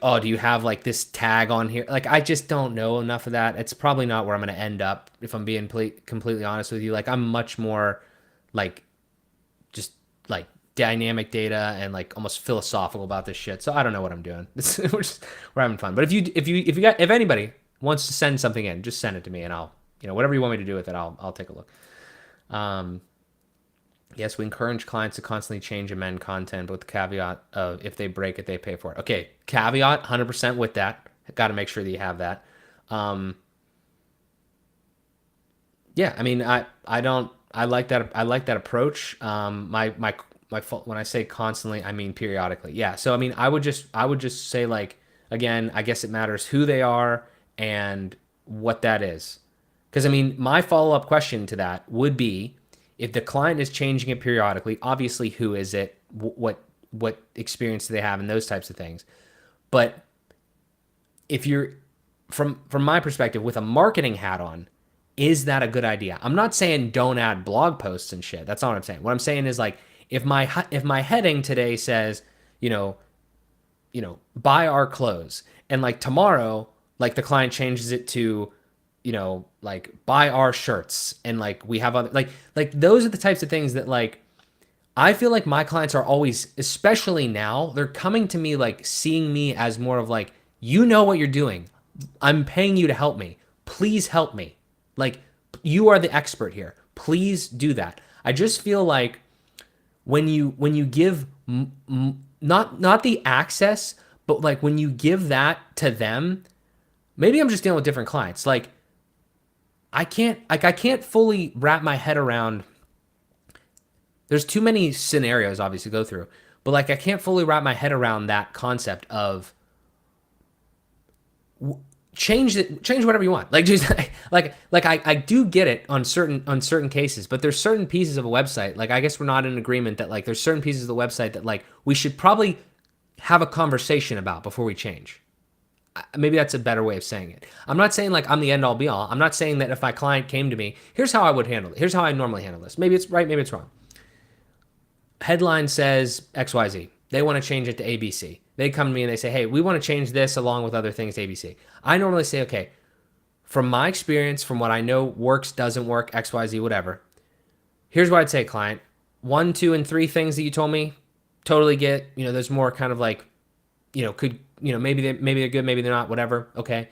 oh, do you have like this tag on here? Like I just don't know enough of that. It's probably not where I'm going to end up, if I'm being completely honest with you. Like I'm much more like just like dynamic data and like almost philosophical about this shit. So I don't know what I'm doing. We're having fun. But if anybody wants to send something in, just send it to me, and I'll, whatever you want me to do with it, I'll take a look. Um, yes, we encourage clients to constantly change, amend content, but with the caveat of if they break it, they pay for it. Okay, caveat, 100% with that. Got to make sure that you have that. Um, yeah, I mean, I don't I like that approach. When I say constantly, I mean periodically. Yeah. So I mean, I would just say like, again, I guess it matters who they are and what that is. Because I mean, my follow-up question to that would be, if the client is changing it periodically, obviously who is it? What experience do they have, and those types of things. But if you're, from my perspective, with a marketing hat on, is that a good idea? I'm not saying don't add blog posts and shit. That's not what I'm saying. What I'm saying is like, if my heading today says, you know, buy our clothes, and like tomorrow, like the client changes it to, like buy our shirts, and like we have other like those are the types of things that like I feel like my clients are always, especially now, they're coming to me like seeing me as more of like, you know what you're doing. I'm paying you to help me. Please help me. Like, you are the expert here. Please do that. I just feel like when you give not the access, But like when you give that to them, maybe I'm just dealing with different clients. Like I can't fully wrap my head around. There's too many scenarios obviously to go through, but like I can't fully wrap my head around that concept of change whatever you want. Like just I do get it on certain cases, but there's certain pieces of a website. Like I guess we're not in agreement that like there's certain pieces of the website that like we should probably have a conversation about before we change. Maybe that's a better way of saying it. I'm not saying like I'm the end all be all. I'm not saying that if my client came to me, here's how I would handle it. Here's how I normally handle this. Maybe it's right, maybe it's wrong. Headline says XYZ. They want to change it to ABC. They come to me and they say, hey, we want to change this along with other things to ABC. I normally say, okay, from my experience, from what I know works, doesn't work, XYZ, whatever. Here's what I'd say, client. 1, 2, and 3 things that you told me, totally get. There's more kind of like, maybe they're good, maybe they're not, whatever. Okay.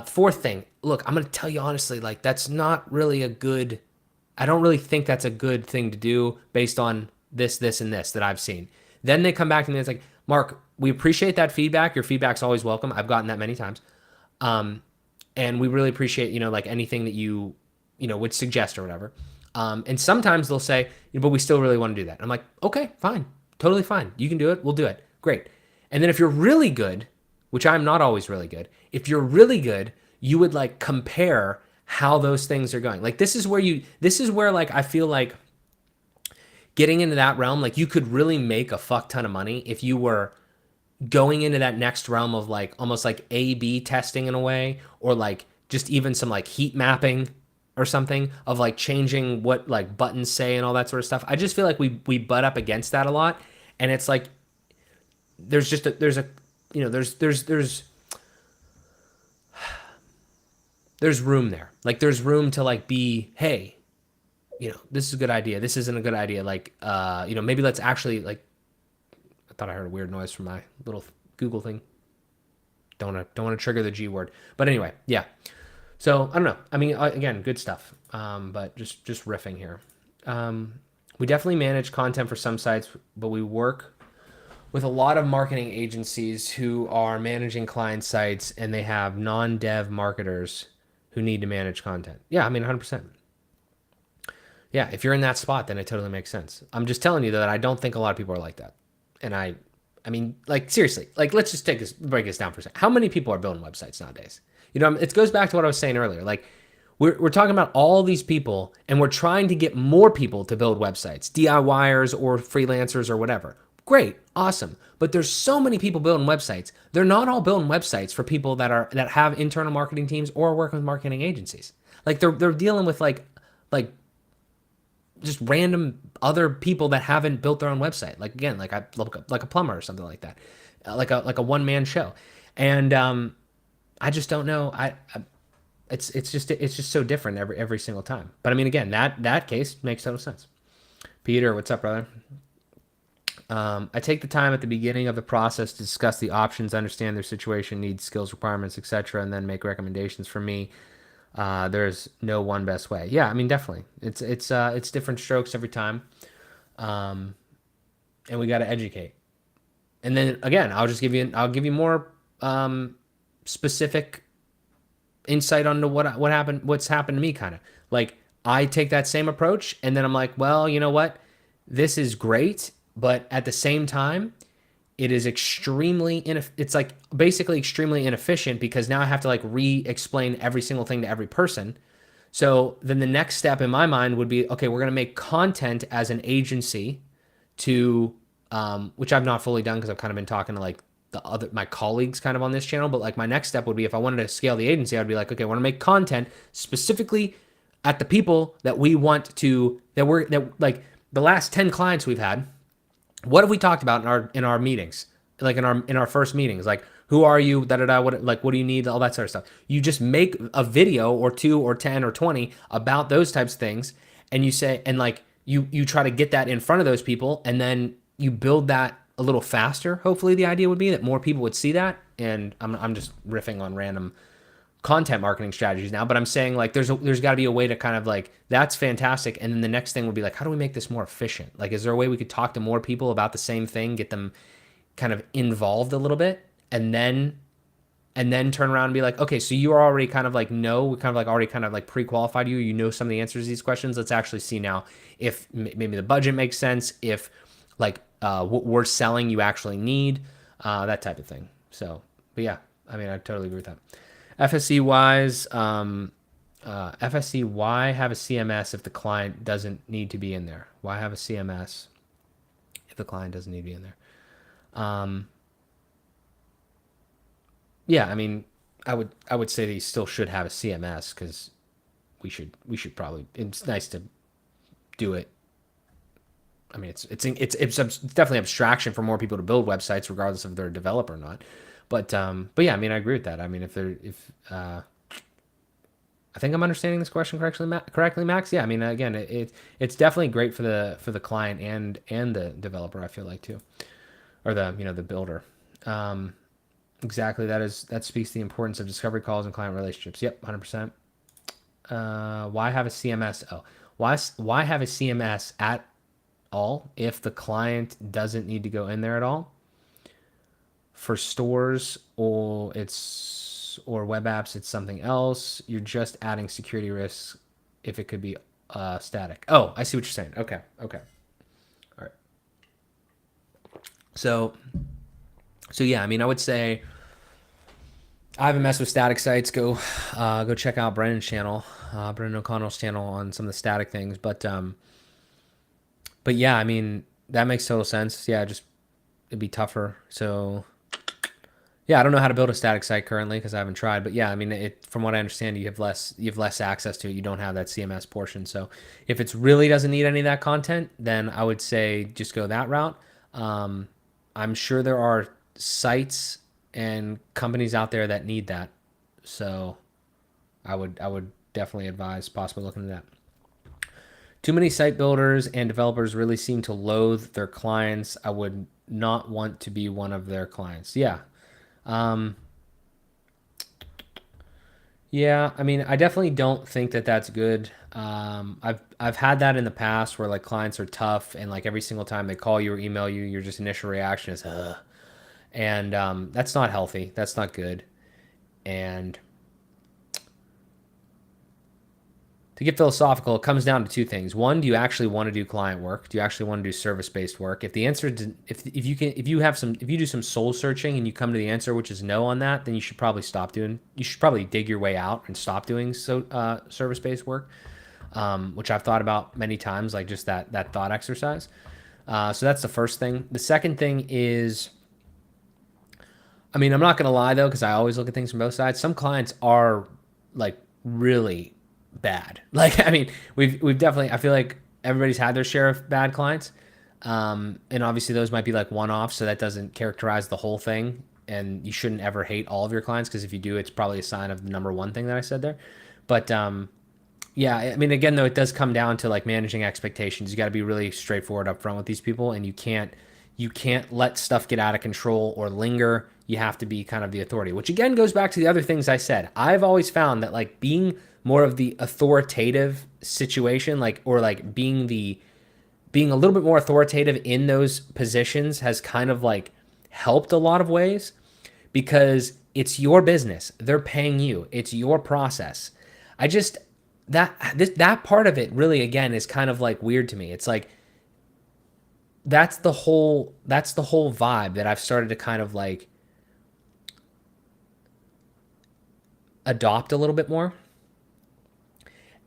Fourth thing, look, I'm going to tell you honestly, like that's not really I don't really think that's a good thing to do based on this, and this that I've seen. Then they come back to me and it's like, Mark, we appreciate that feedback. Your feedback's always welcome. I've gotten that many times. And we really appreciate, like anything that you would suggest or whatever. And sometimes they'll say, but we still really want to do that. I'm like, okay, fine. Totally fine. You can do it. We'll do it. Great. And then if you're really good, which I'm not always really good, if you're really good, you would like compare how those things are going. Like this is where like I feel like getting into that realm, like you could really make a fuck ton of money if you were going into that next realm of like almost like A/B testing in a way, or like just even some like heat mapping or something of like changing what like buttons say and all that sort of stuff. I just feel like we butt up against that a lot, and it's like there's room there. Like there's room to like be, hey, this is a good idea. This isn't a good idea. Like, maybe let's actually like, I thought I heard a weird noise from my little Google thing. Don't want to trigger the G word, but anyway, yeah. So I don't know. I mean, again, good stuff. But just riffing here. We definitely manage content for some sites, but we work with a lot of marketing agencies who are managing client sites, and they have non-dev marketers who need to manage content. Yeah, I mean, 100%. Yeah, if you're in that spot, then it totally makes sense. I'm just telling you that I don't think a lot of people are like that. And I mean, like seriously, like let's just break this down for a second. How many people are building websites nowadays? It goes back to what I was saying earlier. Like we're talking about all these people, and we're trying to get more people to build websites, DIYers or freelancers or whatever. Great, awesome. But there's so many people building websites. They're not all building websites for people that have internal marketing teams or working with marketing agencies. Like they're dealing with like just random other people that haven't built their own website. Like again, like a plumber or something like that, like a one man show. And I just don't know. It's just so different every single time. But I mean, again, that case makes total sense. Peter, what's up, brother? I take the time at the beginning of the process to discuss the options, understand their situation, needs, skills, requirements, etc., and then make recommendations for me. There's no one best way. Yeah, I mean, definitely. It's different strokes every time, and we got to educate. And then again, I'll give you more specific insight onto what's happened to me. Kind of like I take that same approach, and then I'm like, well, you know what, this is great. But at the same time, it is it's like basically extremely inefficient, because now I have to like re-explain every single thing to every person. So then the next step in my mind would be, okay, we're going to make content as an agency to, which I've not fully done because I've kind of been talking to like my colleagues kind of on this channel. But like my next step would be, if I wanted to scale the agency, I'd be like, okay, I want to make content specifically at the people that we want to, that like the last 10 clients we've had. What have we talked about in our meetings? Like in our first meetings, like who are you? What do you need? All that sort of stuff. You just make a video or 2 or 10 or 20 about those types of things, and you say, and like you try to get that in front of those people, and then you build that a little faster. Hopefully, the idea would be that more people would see that. And I'm just riffing on random content marketing strategies now, but I'm saying like there's got to be a way to kind of like, that's fantastic. And then the next thing would be like, how do we make this more efficient? Like, is there a way we could talk to more people about the same thing, get them kind of involved a little bit, and then turn around and be like, okay, so you are already kind of like, no, we kind of like already kind of like pre-qualified you. You know some of the answers to these questions. Let's actually see now if maybe the budget makes sense, if like what we're selling you actually need, that type of thing. So, but yeah, I mean, I totally agree with that. FSC wise, FSC, why have a CMS if the client doesn't need to be in there? Why have a CMS if the client doesn't need to be in there? Um, yeah, I mean, I would say that you still should have a CMS because we should probably. It's nice to do it. I mean, it's definitely abstraction for more people to build websites, regardless if they're a developer or not. But yeah, I mean, I agree with that. I mean, if I think I'm understanding this question correctly, Max. Yeah, I mean, again, it's definitely great for the client and the developer. I feel like too, or the builder. Um, exactly. That speaks to the importance of discovery calls and client relationships. Yep, 100%. Why have a CMS? Oh, why have a CMS at all if the client doesn't need to go in there at all? For stores or web apps, it's something else. You're just adding security risks if it could be static. Oh, I see what you're saying. Okay, okay, all right. So yeah, I mean, I would say I haven't messed with static sites. Go check out Brennan's channel, Brennan O'Connell's channel on some of the static things. But yeah, I mean that makes total sense. Yeah, just it'd be tougher. So yeah, I don't know how to build a static site currently because I haven't tried. But yeah, I mean, from what I understand, you have less access to it. You don't have that CMS portion. So if it really doesn't need any of that content, then I would say just go that route. Um, I'm sure there are sites and companies out there that need that. So I would definitely advise possibly looking at that. Too many site builders and developers really seem to loathe their clients. I would not want to be one of their clients. Yeah. Um, Yeah, I mean, I definitely don't think that that's good. I've had that in the past where like clients are tough and like every single time they call you or email you, your just initial reaction is, and that's not healthy. That's not good. And to get philosophical, it comes down to two things. One, do you actually want to do client work? Do you actually want to do service-based work? If the answer, if you do some soul searching and you come to the answer which is no on that, then you should probably stop doing. You should probably dig your way out and stop doing service-based work, which I've thought about many times, like just that thought exercise. So that's the first thing. The second thing is, I mean, I'm not gonna lie though, because I always look at things from both sides. Some clients are like really bad. Like, I mean, we've definitely. I feel like everybody's had their share of bad clients, and obviously those might be like one-offs, so that doesn't characterize the whole thing. And you shouldn't ever hate all of your clients because if you do, it's probably a sign of the number one thing that I said there. But yeah, I mean, again, though, it does come down to like managing expectations. You got to be really straightforward up front with these people, and you can't let stuff get out of control or linger. You have to be kind of the authority, which again goes back to the other things I said. I've always found that like being more of the authoritative situation, like or like being a little bit more authoritative in those positions has kind of like helped a lot of ways because it's your business. They're paying you. It's your process. I just that part of it really again is kind of like weird to me. It's like that's the whole vibe that I've started to kind of like adopt a little bit more.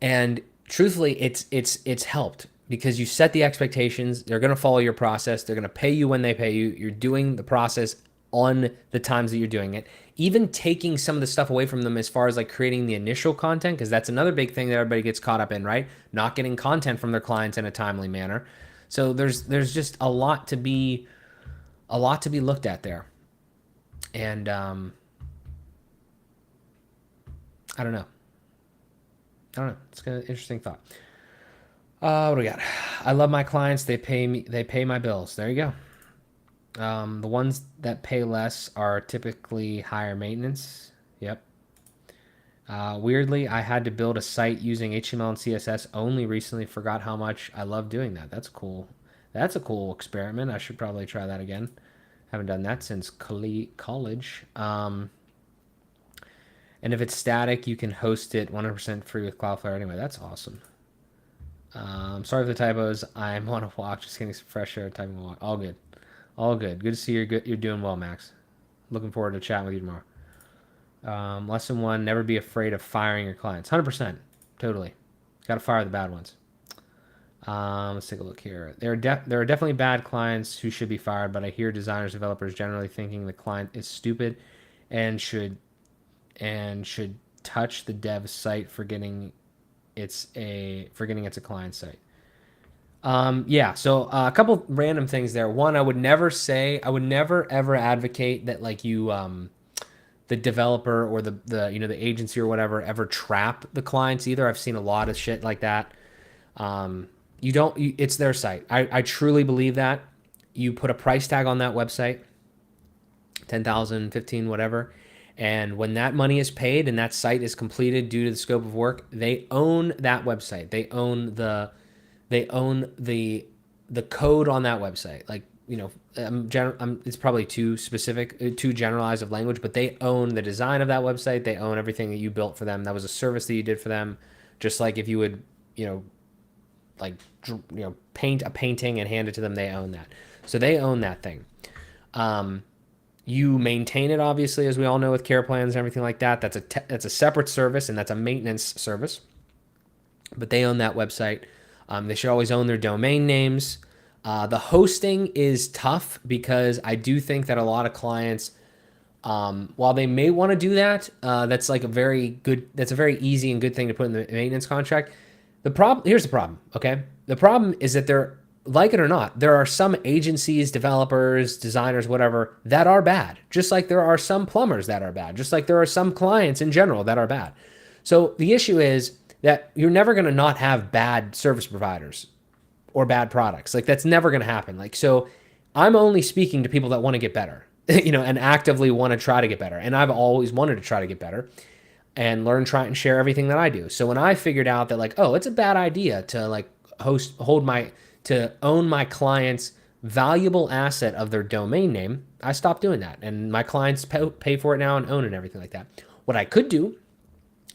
And truthfully, it's helped because you set the expectations. They're going to follow your process. They're going to pay you when they pay you. You're doing the process on the times that you're doing it. Even taking some of the stuff away from them as far as like creating the initial content, because that's another big thing that everybody gets caught up in, right? Not getting content from their clients in a timely manner. So there's just a lot to be looked at there. And I don't know. I don't know. It's kind of an interesting thought. What do we got? I love my clients. They pay me. They pay my bills. There you go. The ones that pay less are typically higher maintenance. Yep. Weirdly, I had to build a site using HTML and CSS only recently. Forgot how much I love doing that. That's cool. That's a cool experiment. I should probably try that again. Haven't done that since college. And if it's static, you can host it 100% free with Cloudflare anyway. That's awesome. Sorry for the typos. I'm on a walk, just getting some fresh air, typing a walk. All good. All good. Good to see you're good. You're doing well, Max. Looking forward to chatting with you tomorrow. Lesson one, never be afraid of firing your clients. 100%. Totally. Got to fire the bad ones. Let's take a look here. There are definitely bad clients who should be fired, but I hear designers, developers generally thinking the client is stupid and should touch the dev site forgetting it's a client site. Yeah, so a couple random things there. One, I would never ever advocate that like you the developer or the the agency or whatever ever trap the clients either. I've seen a lot of shit like that. It's their site. I truly believe that. You put a price tag on that website, 10,000, 15, whatever. And when that money is paid and that site is completed due to the scope of work, they own that website. They own the code on that website. Like, it's probably too specific, too generalized of language, but they own the design of that website. They own everything that you built for them. That was a service that you did for them. Just like if you would, paint a painting and hand it to them, they own that. So they own that thing. You maintain it, obviously, as we all know, with care plans and everything like that. That's a separate service, and that's a maintenance service. But they own that website. They should always own their domain names. The hosting is tough because I do think that a lot of clients, while they may want to do that, that's a very easy and good thing to put in the maintenance contract. Here's the problem, okay? The problem is that like it or not, there are some agencies, developers, designers, whatever, that are bad. Just like there are some plumbers that are bad. Just like there are some clients in general that are bad. So the issue is that you're never going to not have bad service providers or bad products. Like that's never going to happen. Like, so I'm only speaking to people that want to get better, and actively want to try to get better. And I've always wanted to try to get better and learn, try and share everything that I do. So when I figured out that it's a bad idea to to own my client's valuable asset of their domain name, I stopped doing that. And my clients pay for it now and own it and everything like that. What I could do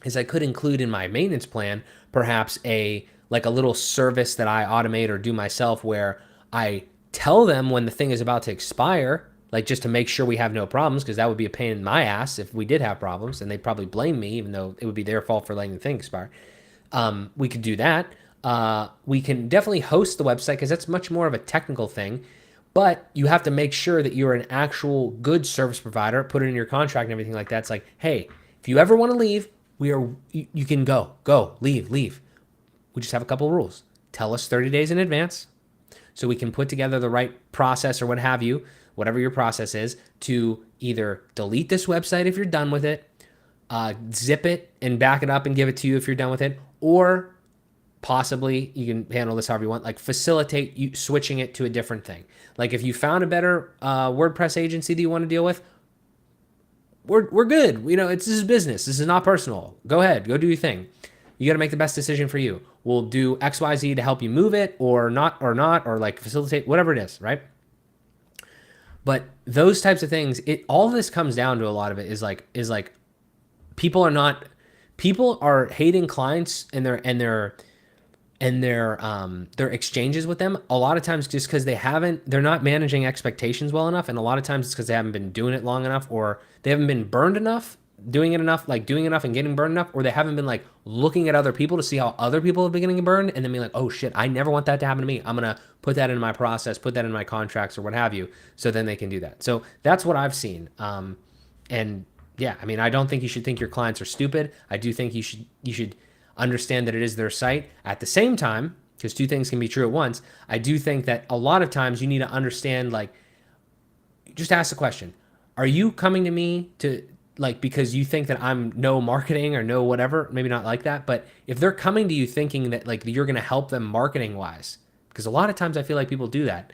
is I could include in my maintenance plan perhaps a little service that I automate or do myself where I tell them when the thing is about to expire, just to make sure we have no problems, because that would be a pain in my ass if we did have problems, and they'd probably blame me, even though it would be their fault for letting the thing expire. We could do that. We can definitely host the website because that's much more of a technical thing, but you have to make sure that you're an actual good service provider, put it in your contract and everything like that. It's like, hey, if you ever want to leave, you can go, leave. We just have a couple of rules. Tell us 30 days in advance so we can put together the right process or what have you, whatever your process is, to either delete this website if you're done with it, zip it and back it up and give it to you if you're done with it, or possibly you can handle this however you want, facilitate you switching it to a different thing. Like if you found a better WordPress agency that you want to deal with, we're good. This is business. This is not personal. Go ahead, go do your thing. You got to make the best decision for you. We'll do XYZ to help you move it or not, or facilitate whatever it is, right? But those types of things, all of this comes down to a lot of it is people are hating clients and their exchanges with them a lot of times just because they're not managing expectations well enough, and a lot of times it's because they haven't been doing it long enough, or they haven't been burned enough, doing enough and getting burned enough, or they haven't been looking at other people to see how other people have been getting burned, and then being like, oh shit, I never want that to happen to me. I'm gonna put that in my process, put that in my contracts or what have you, so then they can do that. So that's what I've seen. And yeah, I don't think you should think your clients are stupid. I do think you should understand that it is their site. At the same time, because two things can be true at once, I do think that a lot of times you need to understand, just ask the question, are you coming to me because you think that I'm no marketing or no whatever, maybe not like that, but if they're coming to you thinking that you're going to help them marketing wise, because a lot of times I feel like people do that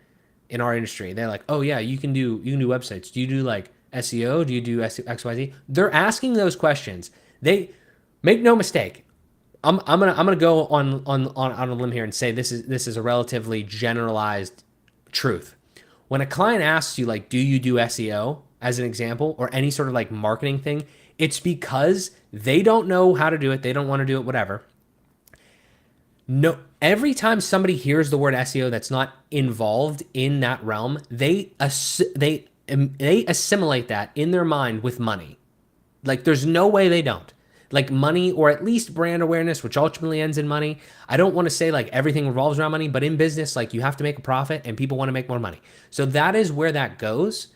in our industry. They're like, oh yeah, you can do websites. Do you do SEO? Do you do XYZ? They're asking those questions. They make no mistake. I'm gonna go on a limb here and say this is a relatively generalized truth. when a client asks you, like, do you do SEO as an example or any sort of like marketing thing, it's because they don't know how to do it. They don't want to do it, whatever. No, every time somebody hears the word SEO that's not involved in that realm, they assimilate that in their mind with money. Like there's no way they don't. Like money or at least brand awareness, which ultimately ends in money. I don't want to say like everything revolves around money, but in business, like you have to make a profit and people want to make more money. So that is where that goes.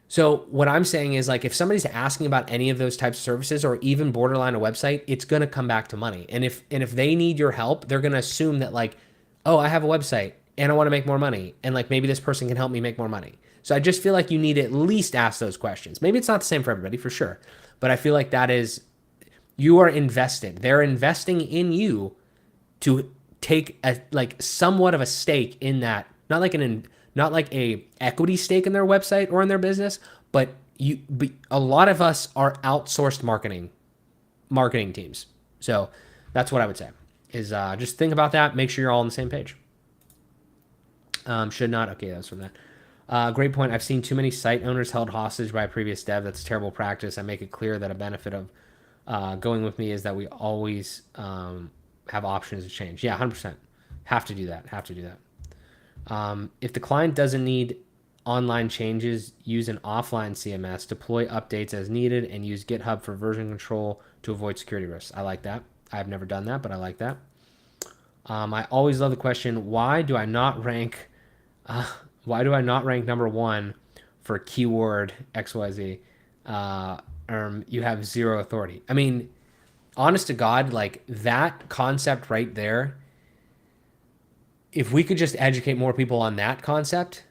So what I'm saying is like if somebody's asking about any of those types of services or even borderline a website, it's going to come back to money. And if they need your help, they're going to assume that like, oh, I have a website and I want to make more money and like maybe this person can help me make more money. So I just feel like you need to at least ask those questions. Maybe it's not the same for everybody for sure, but I feel like that is you are invested. They're investing in you to take a like somewhat of a stake in that, not like a equity stake in their website or in their business, but a lot of us are outsourced marketing teams. So that's what I would say is just think about that. Make sure you're all on the same page. Should not. Okay, that's from that. Great point. I've seen too many site owners held hostage by a previous dev. That's terrible practice. I make it clear that a benefit of going with me is that we always have options to change. Yeah, 100%. Have to do that. If the client doesn't need online changes, use an offline CMS, deploy updates as needed, and use GitHub for version control to avoid security risks. I like that. I've never done that, but I like that. I always love the question, why do I not rank number one for keyword XYZ? You have zero authority. I mean, honest to God, like that concept right there, if we could just educate more people on that concept,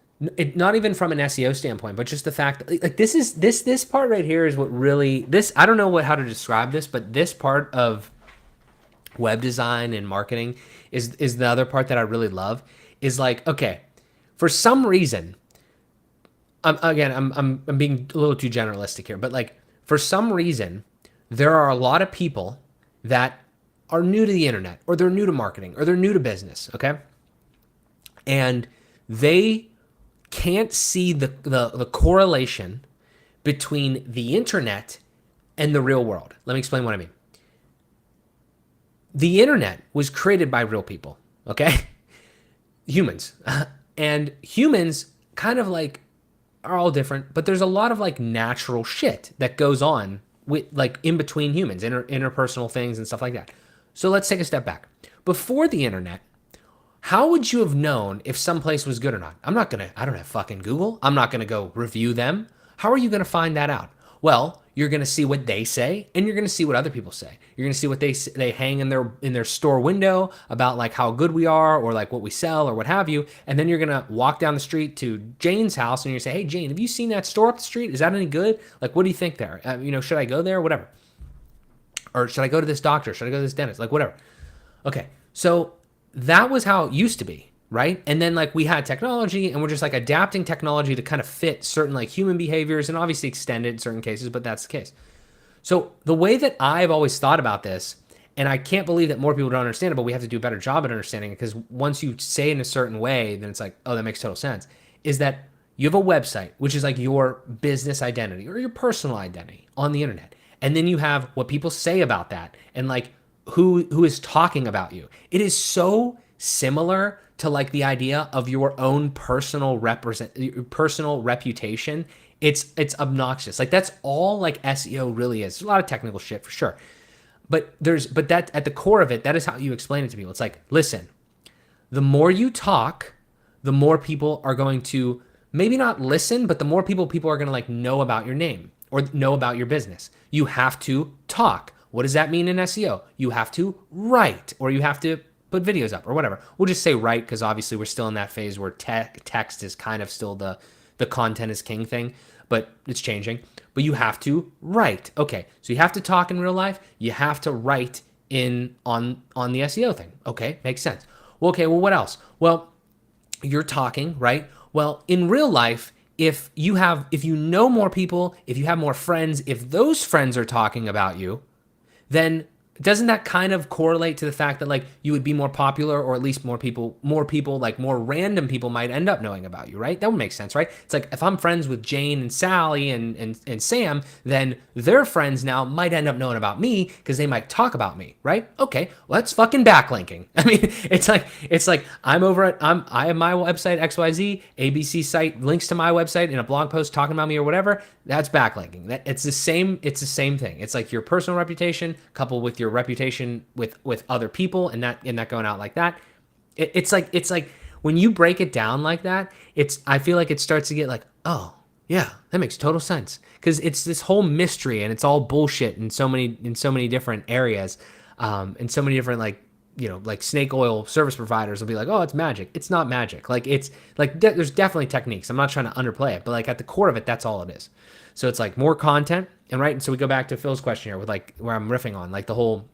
not even from an SEO standpoint, but just the fact that like this part right here is what really I don't know how to describe this, but this part of web design and marketing is the other part that I really love is like, okay, for some reason, I'm being a little too generalistic here, but like for some reason, there are a lot of people that are new to the internet or they're new to marketing or they're new to business, okay? And they can't see the correlation between the internet and the real world. Let me explain what I mean. The internet was created by real people, okay? Humans. And humans kind of like are all different, but there's a lot of like natural shit that goes on with like in between humans, interpersonal things and stuff like that. So let's take a step back. Before the internet, how would you have known if some place was good or not? I don't have fucking Google. I'm not going to go review them. How are you going to find that out? Well, you're going to see what they say and you're going to see what other people say. You're going to see what they hang in their store window about like how good we are or like what we sell or what have you. And then you're going to walk down the street to Jane's house and you're going to say, hey, Jane, have you seen that store up the street? Is that any good? Like, what do you think there? Should I go there? Whatever. Or should I go to this doctor? Should I go to this dentist? Like, whatever. Okay. So that was how it used to be, right? And then like we had technology and we're just like adapting technology to kind of fit certain like human behaviors and obviously extend it in certain cases, but that's the case. So the way that I've always thought about this, and I can't believe that more people don't understand it, but we have to do a better job at understanding it because once you say it in a certain way, then it's like, oh, that makes total sense, is that you have a website, which is like your business identity or your personal identity on the internet. And then you have what people say about that and like who is talking about you. It is so similar to like the idea of your own personal reputation. It's obnoxious. Like that's all like SEO really is. There's a lot of technical shit for sure. But that at the core of it, that is how you explain it to people. It's like, listen, the more you talk, the more people are going to maybe not listen, but the more people are going to like know about your name or know about your business. You have to talk. What does that mean in SEO? You have to write or you have to put videos up or whatever. We'll just say write because obviously we're still in that phase where text is kind of still the content is king thing, but it's changing. But you have to write. Okay, so you have to talk in real life. You have to write on the SEO thing. Okay, makes sense. Well, okay, well, what else? Well, you're talking, right? Well, in real life, if you know more people, if you have more friends, if those friends are talking about you, then doesn't that kind of correlate to the fact that like you would be more popular, or at least more people, like more random people might end up knowing about you, right? That would make sense, right? It's like if I'm friends with Jane and Sally and Sam, then their friends now might end up knowing about me because they might talk about me, right? Okay, well, that's fucking backlinking. I mean, it's like I have my website XYZ, ABC site links to my website in a blog post talking about me or whatever. That's backlinking. It's the same thing. It's like your personal reputation coupled with your reputation with other people, and that going out like that. It's like when you break it down like that, I feel like it starts to get like, oh yeah, that makes total sense, because it's this whole mystery and it's all bullshit in so many different areas, and so many different, like, like snake oil service providers will be like, oh, it's magic. It's not magic. Like, it's like there's definitely techniques. I'm not trying to underplay it, but like at the core of it, that's all it is. So it's like more content, and right. And so we go back to Phil's question here with like where I'm riffing on like the whole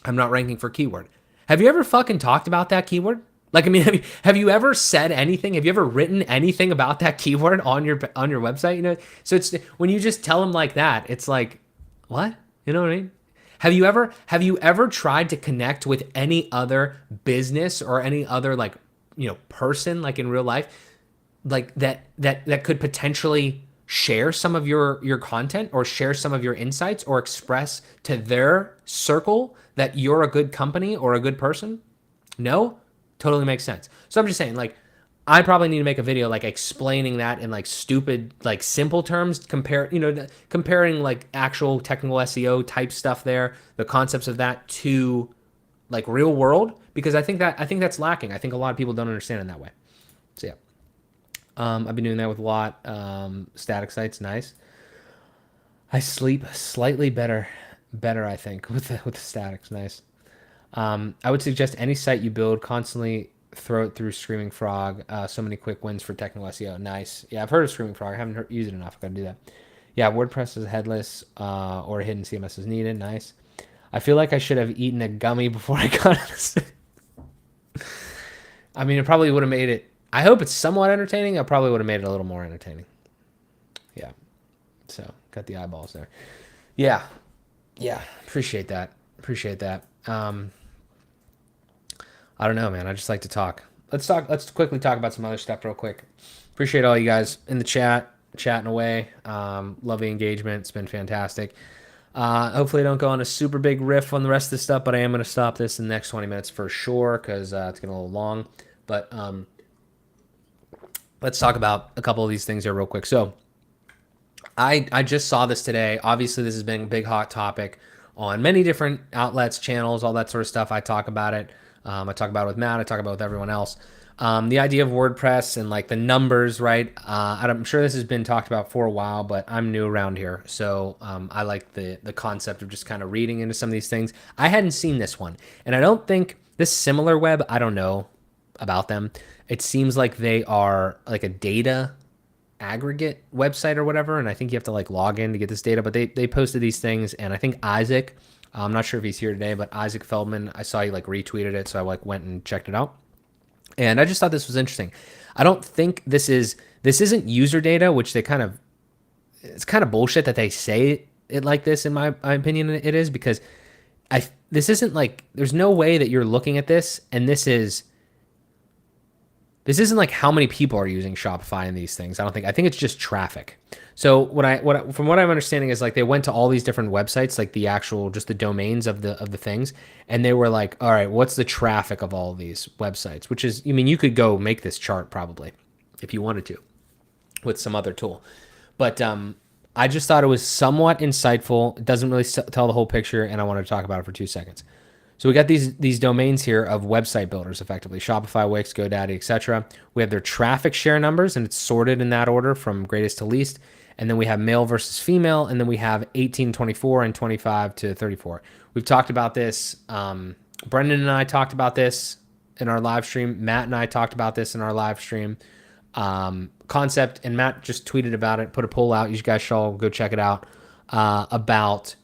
I'm not ranking for keyword. Have you ever fucking talked about that keyword? Like, I mean, have you ever said anything? Have you ever written anything about that keyword on your website? So it's when you just tell them like that, it's like, what? You know what I mean? Have you ever tried to connect with any other business or any other, like, person, like in real life, like that could potentially share some of your content or share some of your insights or express to their circle that you're a good company or a good person? No? Totally makes sense. So I'm just saying, like, I probably need to make a video like explaining that in like stupid, like simple terms, comparing like actual technical SEO type stuff there, the concepts of that to like real world, because I think that's lacking. I think a lot of people don't understand it that way. So yeah. I've been doing that with a lot. Static sites, nice. I sleep slightly better, I think, with the statics, nice. I would suggest any site you build, constantly throw it through Screaming Frog. So many quick wins for technical SEO. Nice. Yeah, I've heard of Screaming Frog. I haven't used it enough. I've got to do that. Yeah, WordPress is headless, or hidden CMS is needed. Nice. I feel like I should have eaten a gummy before I got it. I mean, it probably would have made it. I hope it's somewhat entertaining. I probably would have made it a little more entertaining. Yeah. So got the eyeballs there. Yeah. Yeah. Appreciate that. I don't know, man. I just like to talk. Let's quickly talk about some other stuff real quick. Appreciate all you guys in the chat, chatting away. Love the engagement. It's been fantastic. Hopefully I don't go on a super big riff on the rest of this stuff, but I am going to stop this in the next 20 minutes for sure, because it's getting a little long. But let's talk about a couple of these things here real quick. So I just saw this today. Obviously, this has been a big hot topic on many different outlets, channels, all that sort of stuff. I talk about it. I talk about it with Matt. I talk about it with everyone else. The idea of WordPress and like the numbers, right? I'm sure this has been talked about for a while, but I'm new around here. So I like the concept of just kind of reading into some of these things. I hadn't seen this one. And I don't think this Similar Web, I don't know about them. It seems like they are like a data aggregate website or whatever, and I think you have to like log in to get this data, but they posted these things, and I think Isaac, I'm not sure if he's here today, but Isaac Feldman, I saw he like retweeted it, so I like went and checked it out, and I just thought this was interesting. I don't think this isn't user data, which it's kind of bullshit that they say it like this. In my opinion, it is, because this isn't like, there's no way that you're looking at this and this isn't like how many people are using Shopify and these things. I think it's just traffic. So from what I'm understanding is like they went to all these different websites, like the actual, just the domains of the things. And they were like, all right, what's the traffic of all of these websites? Which is, I mean, you could go make this chart probably if you wanted to with some other tool. But I just thought it was somewhat insightful. It doesn't really tell the whole picture, and I wanted to talk about it for 2 seconds. So we got these domains here of website builders, effectively Shopify, Wix, GoDaddy, etc. We have their traffic share numbers, and it's sorted in that order from greatest to least. And then we have male versus female, and then we have 18, 24, and 25 to 34. We've talked about this. Brendan and I talked about this in our live stream. Matt and I talked about this in our live stream. Concept, and Matt just tweeted about it, put a poll out. You guys should all go check it out, about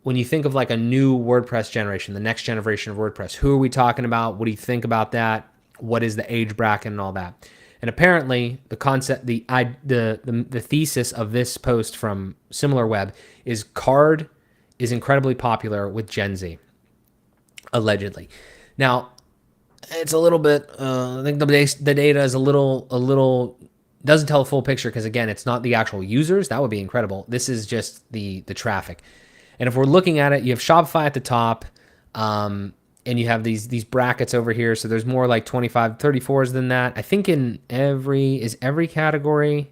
when you think of like a new WordPress generation, the next generation of WordPress, who are we talking about? What do you think about that? What is the age bracket and all that? And apparently the concept, the thesis of this post from SimilarWeb is card is incredibly popular with Gen Z, allegedly. Now, it's a little bit. I think the data is a little doesn't tell a full picture because again, it's not the actual users. That would be incredible. This is just the traffic. And if we're looking at it, you have Shopify at the top, and you have these brackets over here. So there's more like 25, 34s than that. I think in every category.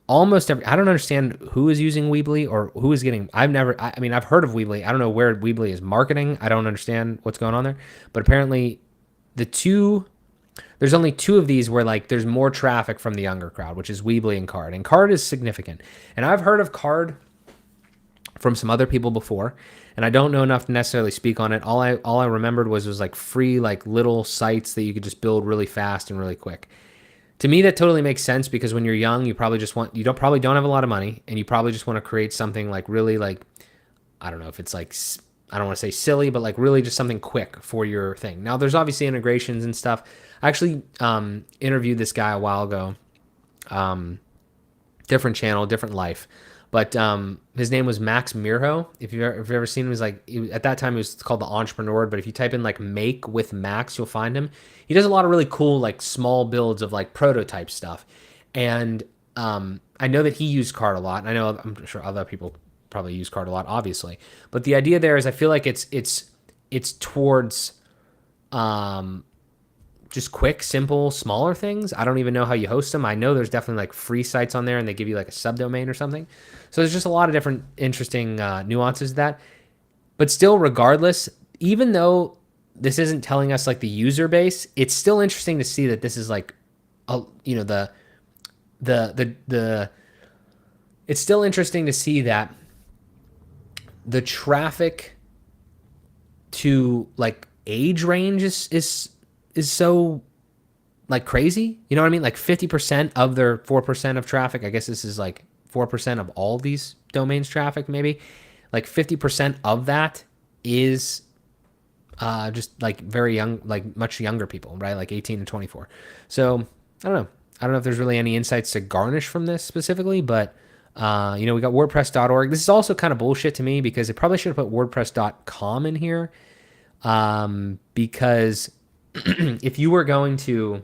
Almost every, I don't understand who is using Weebly or who is getting, I mean, I've heard of Weebly. I don't know where Weebly is marketing. I don't understand what's going on there. But apparently there's only two of these where like there's more traffic from the younger crowd, which is Weebly and Card. And Card is significant. And I've heard of Card from some other people before, and I don't know enough to necessarily speak on it. All I remembered was like free like little sites that you could just build really fast and really quick. To me, that totally makes sense because when you're young, you probably just want, probably don't have a lot of money, and you probably just want to create something like really like, I don't know if it's like, I don't want to say silly, but like really just something quick for your thing. Now, there's obviously integrations and stuff. I actually interviewed this guy a while ago, different channel, different life. But his name was Max Mirho. If you've ever seen him, at that time he was called the Entrepreneur. But if you type in like "make with Max," you'll find him. He does a lot of really cool like small builds of like prototype stuff. And I know that he used Card a lot. And I'm sure other people probably use Card a lot, obviously. But the idea there is I feel like it's towards just quick, simple, smaller things. I don't even know how you host them. I know there's definitely like free sites on there and they give you like a subdomain or something. So there's just a lot of different interesting nuances to that. But still, regardless, even though this isn't telling us like the user base, it's still interesting to see that this is like, it's still interesting to see that the traffic to like age range is so like crazy. You know what I mean? Like 50% of their 4% of traffic. I guess this is like 4% of all these domains traffic, maybe. Like 50% of that is just like very young, like much younger people, right? Like 18 to 24. So I don't know. I don't know if there's really any insights to garnish from this specifically, but we got WordPress.org. This is also kind of bullshit to me because it probably should have put WordPress.com in here because if you were going to,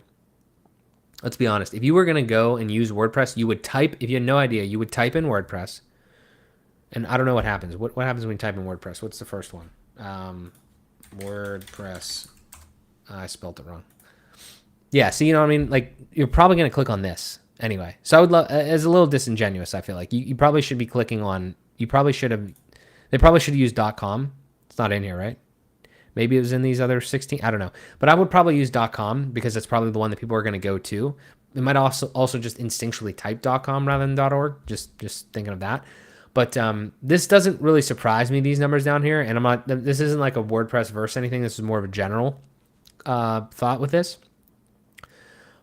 let's be honest, if you were going to go and use WordPress, you would type, if you had no idea, you would type in WordPress. And I don't know what happens. What happens when you type in WordPress? What's the first one? WordPress. I spelled it wrong. Yeah, so you know what I mean? Like, you're probably going to click on this anyway. So I would love, it's a little disingenuous, I feel like. You probably should be clicking on, they probably should have used .com. It's not in here, right? Maybe it was in these other 16. I don't know. But I would probably use .com because that's probably the one that people are going to go to. They might also just instinctually type .com rather than .org. Just thinking of that. But this doesn't really surprise me, these numbers down here. And this isn't like a WordPress verse anything. This is more of a general thought with this.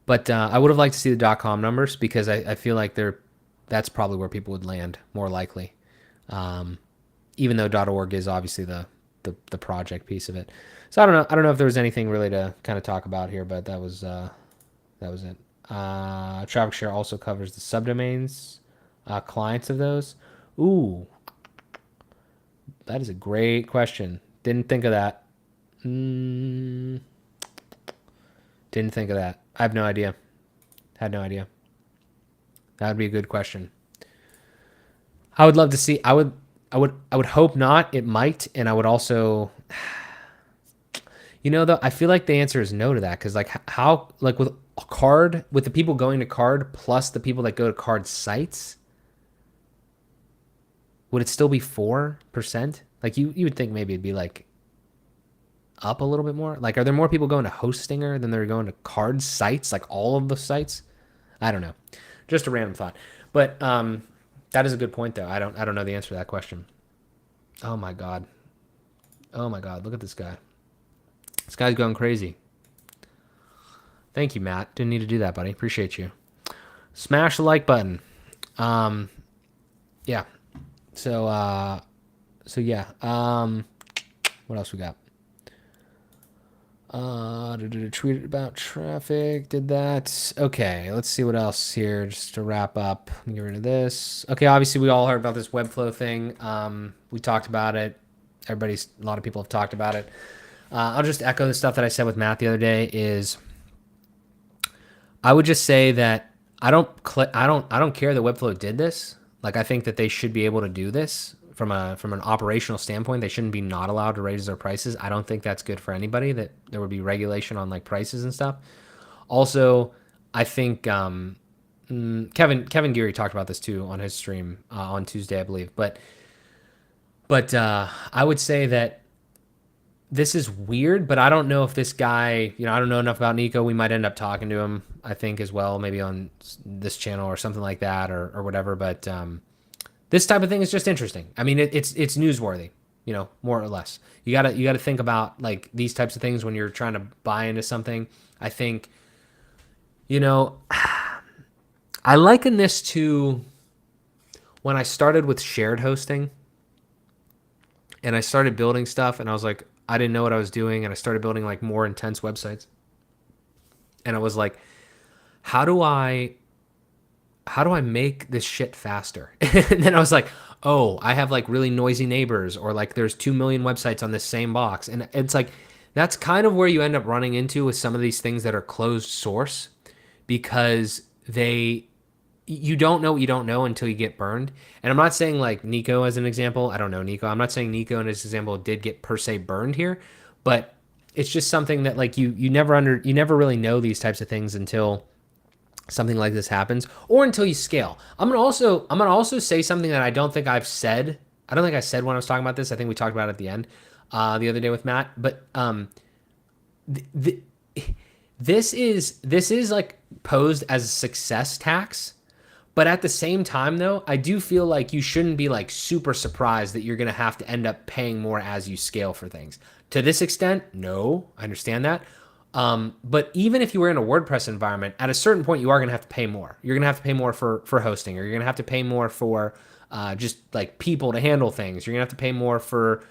But I would have liked to see the .com numbers because I feel like that's probably where people would land more likely. Even though .org is obviously the project piece of it. So I don't know if there was anything really to kind of talk about here, but that was it. Traffic share also covers the subdomains, clients of those. Ooh, that is a great question. Didn't think of that. Didn't think of that. I have no idea. Had no idea. That would be a good question. I would love to see. I would hope not. It might, and I would also, though, I feel like the answer is no to that because, like, how, like, with Card, with the people going to Card plus the people that go to Card sites, would it still be 4%? Like, you would think maybe it'd be like up a little bit more. Like, are there more people going to Hostinger than they're going to Card sites? Like all of the sites? I don't know. Just a random thought, but that is a good point, though. I don't know the answer to that question. Oh my god. Look at this guy. This guy's going crazy. Thank you, Matt. Didn't need to do that, buddy. Appreciate you. Smash the like button. Yeah. So yeah. What else we got? Tweeted about traffic. Did that. Okay, let's see what else here. Just to wrap up. Get rid of this. Okay, obviously we all heard about this Webflow thing. We talked about it. A lot of people have talked about it. I'll just echo the stuff that I said with Matt the other day. Is I would just say that I don't care that Webflow did this. Like, I think that they should be able to do this from an operational standpoint. They shouldn't be not allowed to raise their prices. I don't think that's good for anybody, that there would be regulation on like prices and stuff. Also, I think Kevin Geary talked about this too on his stream on Tuesday, I believe. But I would say that this is weird, but I don't know if this guy, I don't know enough about Nico. We might end up talking to him, I think, as well, maybe on this channel or something like that, or whatever. But this type of thing is just interesting. I mean, it's newsworthy, more or less. You gotta think about like these types of things when you're trying to buy into something. I think, I liken this to when I started with shared hosting and I started building stuff, and I was like, I didn't know what I was doing, and I started building like more intense websites. And I was like, how do I make this shit faster? And then I was like, oh, I have like really noisy neighbors, or like there's 2 million websites on this same box. And it's like, that's kind of where you end up running into with some of these things that are closed source, because you don't know what you don't know until you get burned. And I'm not saying like Nico as an example. I don't know Nico. I'm not saying Nico in his example did get per se burned here, but it's just something that like you never really know these types of things until something like this happens, or until you scale. I'm gonna also say something that I don't think I've said. I don't think I said when I was talking about this. I think we talked about it at the end the other day with Matt. But this is like posed as a success tax. But at the same time, though, I do feel like you shouldn't be like super surprised that you're going to have to end up paying more as you scale for things. To this extent, no, I understand that. But even if you were in a WordPress environment, at a certain point, you are going to have to pay more. You're going to have to pay more for hosting, or you're going to have to pay more for just like people to handle things. You're going to have to pay more for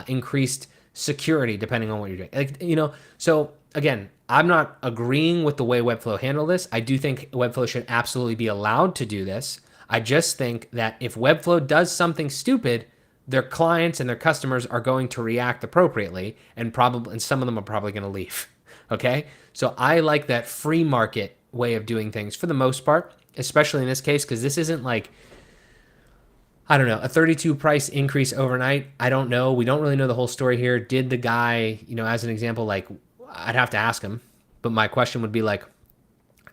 increased security, depending on what you're doing. So again, I'm not agreeing with the way Webflow handled this. I do think Webflow should absolutely be allowed to do this. I just think that if Webflow does something stupid, their clients and their customers are going to react appropriately, and some of them are probably going to leave. Okay? So I like that free market way of doing things for the most part, especially in this case, because this isn't like, I don't know, a 32 price increase overnight. I don't know. We don't really know the whole story here. Did the guy, as an example, like, I'd have to ask him, but my question would be like,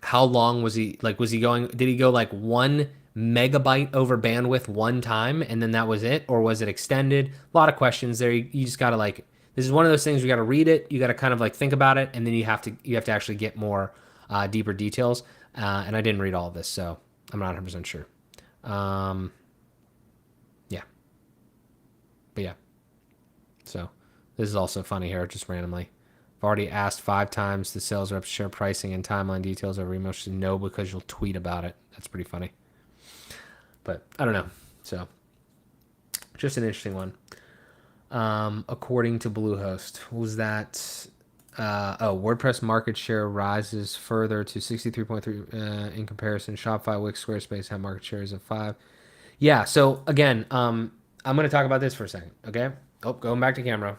how long was he going? Did he go like 1 megabyte over bandwidth one time and then that was it, or was it extended? A lot of questions there. You just gotta like, this is one of those things you gotta read it, you gotta kind of like think about it, and then you have to actually get more deeper details. And I didn't read all of this, so I'm not 100% sure. Yeah, but yeah. So this is also funny here, just randomly. I've already asked 5 times the sales reps share pricing and timeline details over email. She said no because you'll tweet about it. That's pretty funny. But I don't know. So just an interesting one. According to Bluehost, what was that? WordPress market share rises further to 63.3 in comparison. Shopify, Wix, Squarespace have market shares of 5. Yeah. So again, I'm going to talk about this for a second. Okay. Oh, going back to camera.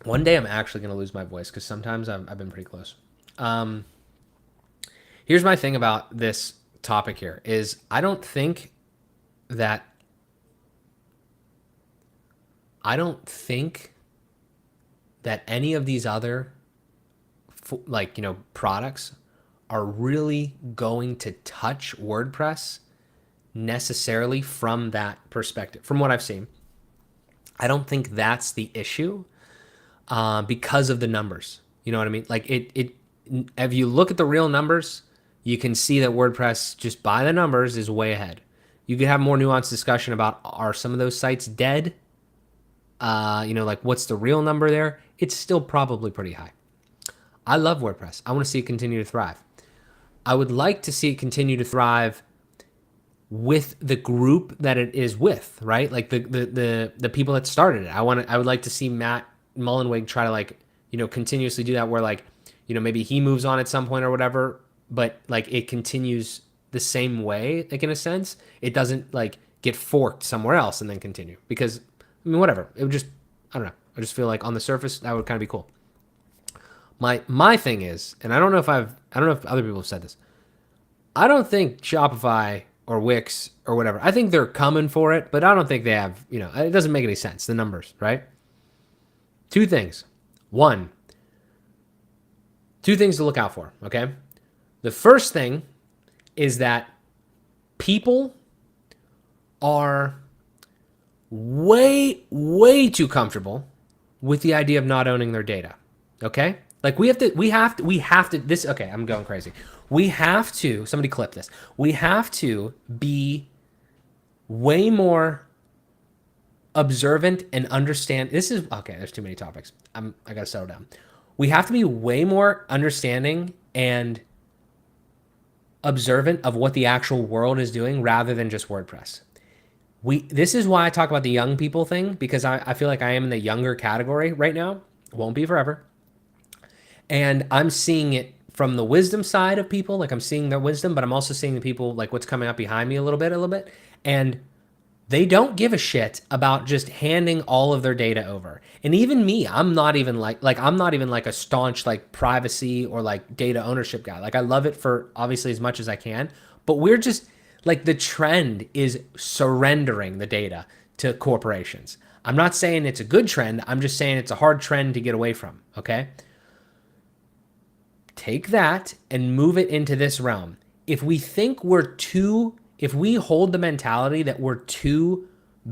One day I'm actually going to lose my voice, because sometimes I've been pretty close. Here's my thing about this topic here is I don't think that any of these other products are really going to touch WordPress necessarily from that perspective. From what I've seen, I don't think that's the issue. Because of the numbers. You know what I mean? Like if you look at the real numbers, you can see that WordPress, just by the numbers, is way ahead. You could have more nuanced discussion about, are some of those sites dead? Like what's the real number there? It's still probably pretty high. I love WordPress. I want to see it continue to thrive. I would like to see it continue to thrive with the group that it is with, right? Like the people that started it. I would like to see Matt Mullenweg try to like, continuously do that where like, maybe he moves on at some point or whatever, but like it continues the same way, like in a sense. It doesn't like get forked somewhere else and then continue. Because I mean whatever. It would just, I don't know. I just feel like on the surface that would kind of be cool. My thing is, and I don't know if other people have said this. I don't think Shopify or Wix or whatever, I think they're coming for it, but I don't think they have, it doesn't make any sense, the numbers, right? Two things. One, two things to look out for, okay? The first thing is that people are way, way too comfortable with the idea of not owning their data, okay? Like we have to, this, okay, I'm going crazy. We have to, somebody clip this. We have to be way more observant and understand. This is, okay, there's too many topics. I got to settle down. We have to be way more understanding and observant of what the actual world is doing rather than just WordPress. This is why I talk about the young people thing, because I feel like I am in the younger category right now. Won't be forever. And I'm seeing it from the wisdom side of people. Like I'm seeing their wisdom, but I'm also seeing the people, like what's coming up behind me a little bit. And they don't give a shit about just handing all of their data over. And even me, I'm not even like a staunch like privacy or like data ownership guy. Like I love it for obviously as much as I can, but we're just like the trend is surrendering the data to corporations. I'm not saying it's a good trend. I'm just saying it's a hard trend to get away from. Okay. Take that and move it into this realm. If we hold the mentality that we're too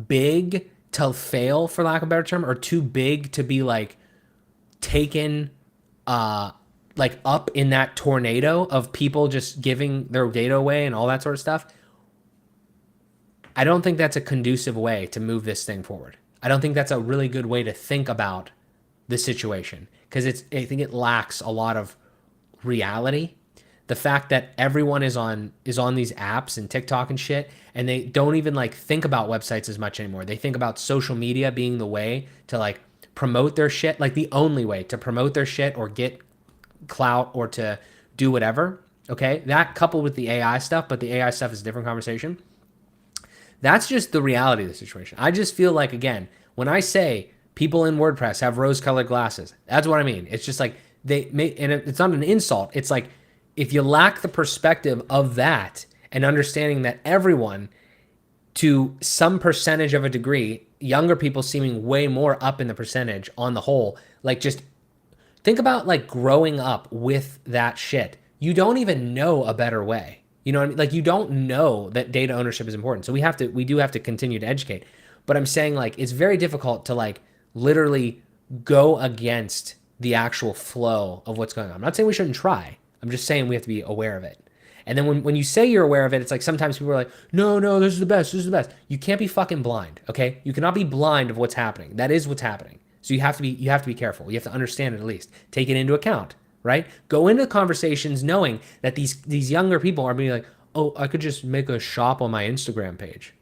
big to fail, for lack of a better term, or too big to be like taken like up in that tornado of people just giving their data away and all that sort of stuff, I don't think that's a conducive way to move this thing forward. I don't think that's a really good way to think about the situation, because I think it lacks a lot of reality. The fact that everyone is on these apps and TikTok and shit, and they don't even like think about websites as much anymore. They think about social media being the way to like promote their shit, like the only way to promote their shit or get clout or to do whatever. Okay, that coupled with the AI stuff, but the AI stuff is a different conversation. That's just the reality of the situation. I just feel like, again, when I say people in WordPress have rose-colored glasses, that's what I mean. It's just like and it's not an insult. It's like, if you lack the perspective of that and understanding that everyone, to some percentage of a degree, younger people seeming way more up in the percentage on the whole, like just think about like growing up with that shit. You don't even know a better way. You know what I mean? Like you don't know that data ownership is important. So we do have to continue to educate. But I'm saying like it's very difficult to like literally go against the actual flow of what's going on. I'm not saying we shouldn't try. I'm just saying we have to be aware of it. And then when you say you're aware of it, it's like sometimes people are like, no, this is the best. This is the best. You can't be fucking blind, okay? You cannot be blind of what's happening. That is what's happening. So you have to be careful. You have to understand it at least. Take it into account, right? Go into conversations knowing that these younger people are being like, oh, I could just make a shop on my Instagram page.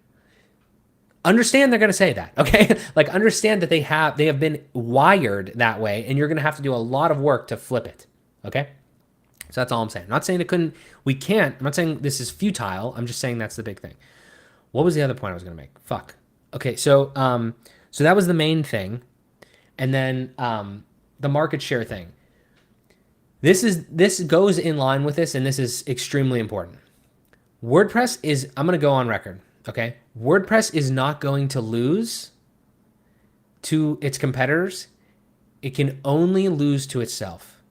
Understand they're going to say that, okay? Like understand that they have been wired that way, and you're going to have to do a lot of work to flip it, okay? So that's all I'm saying. I'm not saying we can't. I'm not saying this is futile. I'm just saying that's the big thing. What was the other point I was going to make? Fuck. Okay, so that was the main thing. And then the market share thing. This goes in line with this, and this is extremely important. WordPress is, I'm going to go on record, okay? WordPress is not going to lose to its competitors. It can only lose to itself,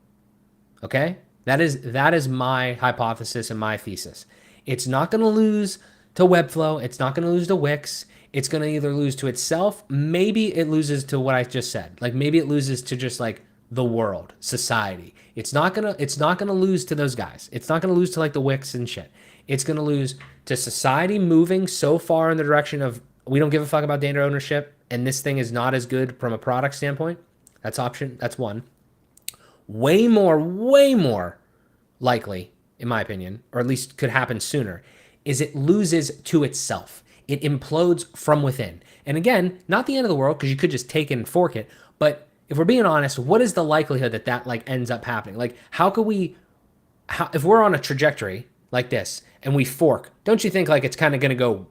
okay? That is my hypothesis and my thesis. It's not going to lose to Webflow. It's not going to lose to Wix. It's going to either lose to itself. Maybe it loses to what I just said. Like maybe it loses to just like the world, society. It's not going to lose to those guys. It's not going to lose to like the Wix and shit. It's going to lose to society moving so far in the direction of we don't give a fuck about data ownership, and this thing is not as good from a product standpoint. That's one. Way more likely, in my opinion, or at least could happen sooner, is it loses to itself. It implodes from within. And again, not the end of the world because you could just take it and fork it. But if we're being honest, what is the likelihood that that like ends up happening? Like, how could we? If we're on a trajectory like this and we fork, don't you think like it's kind of going to go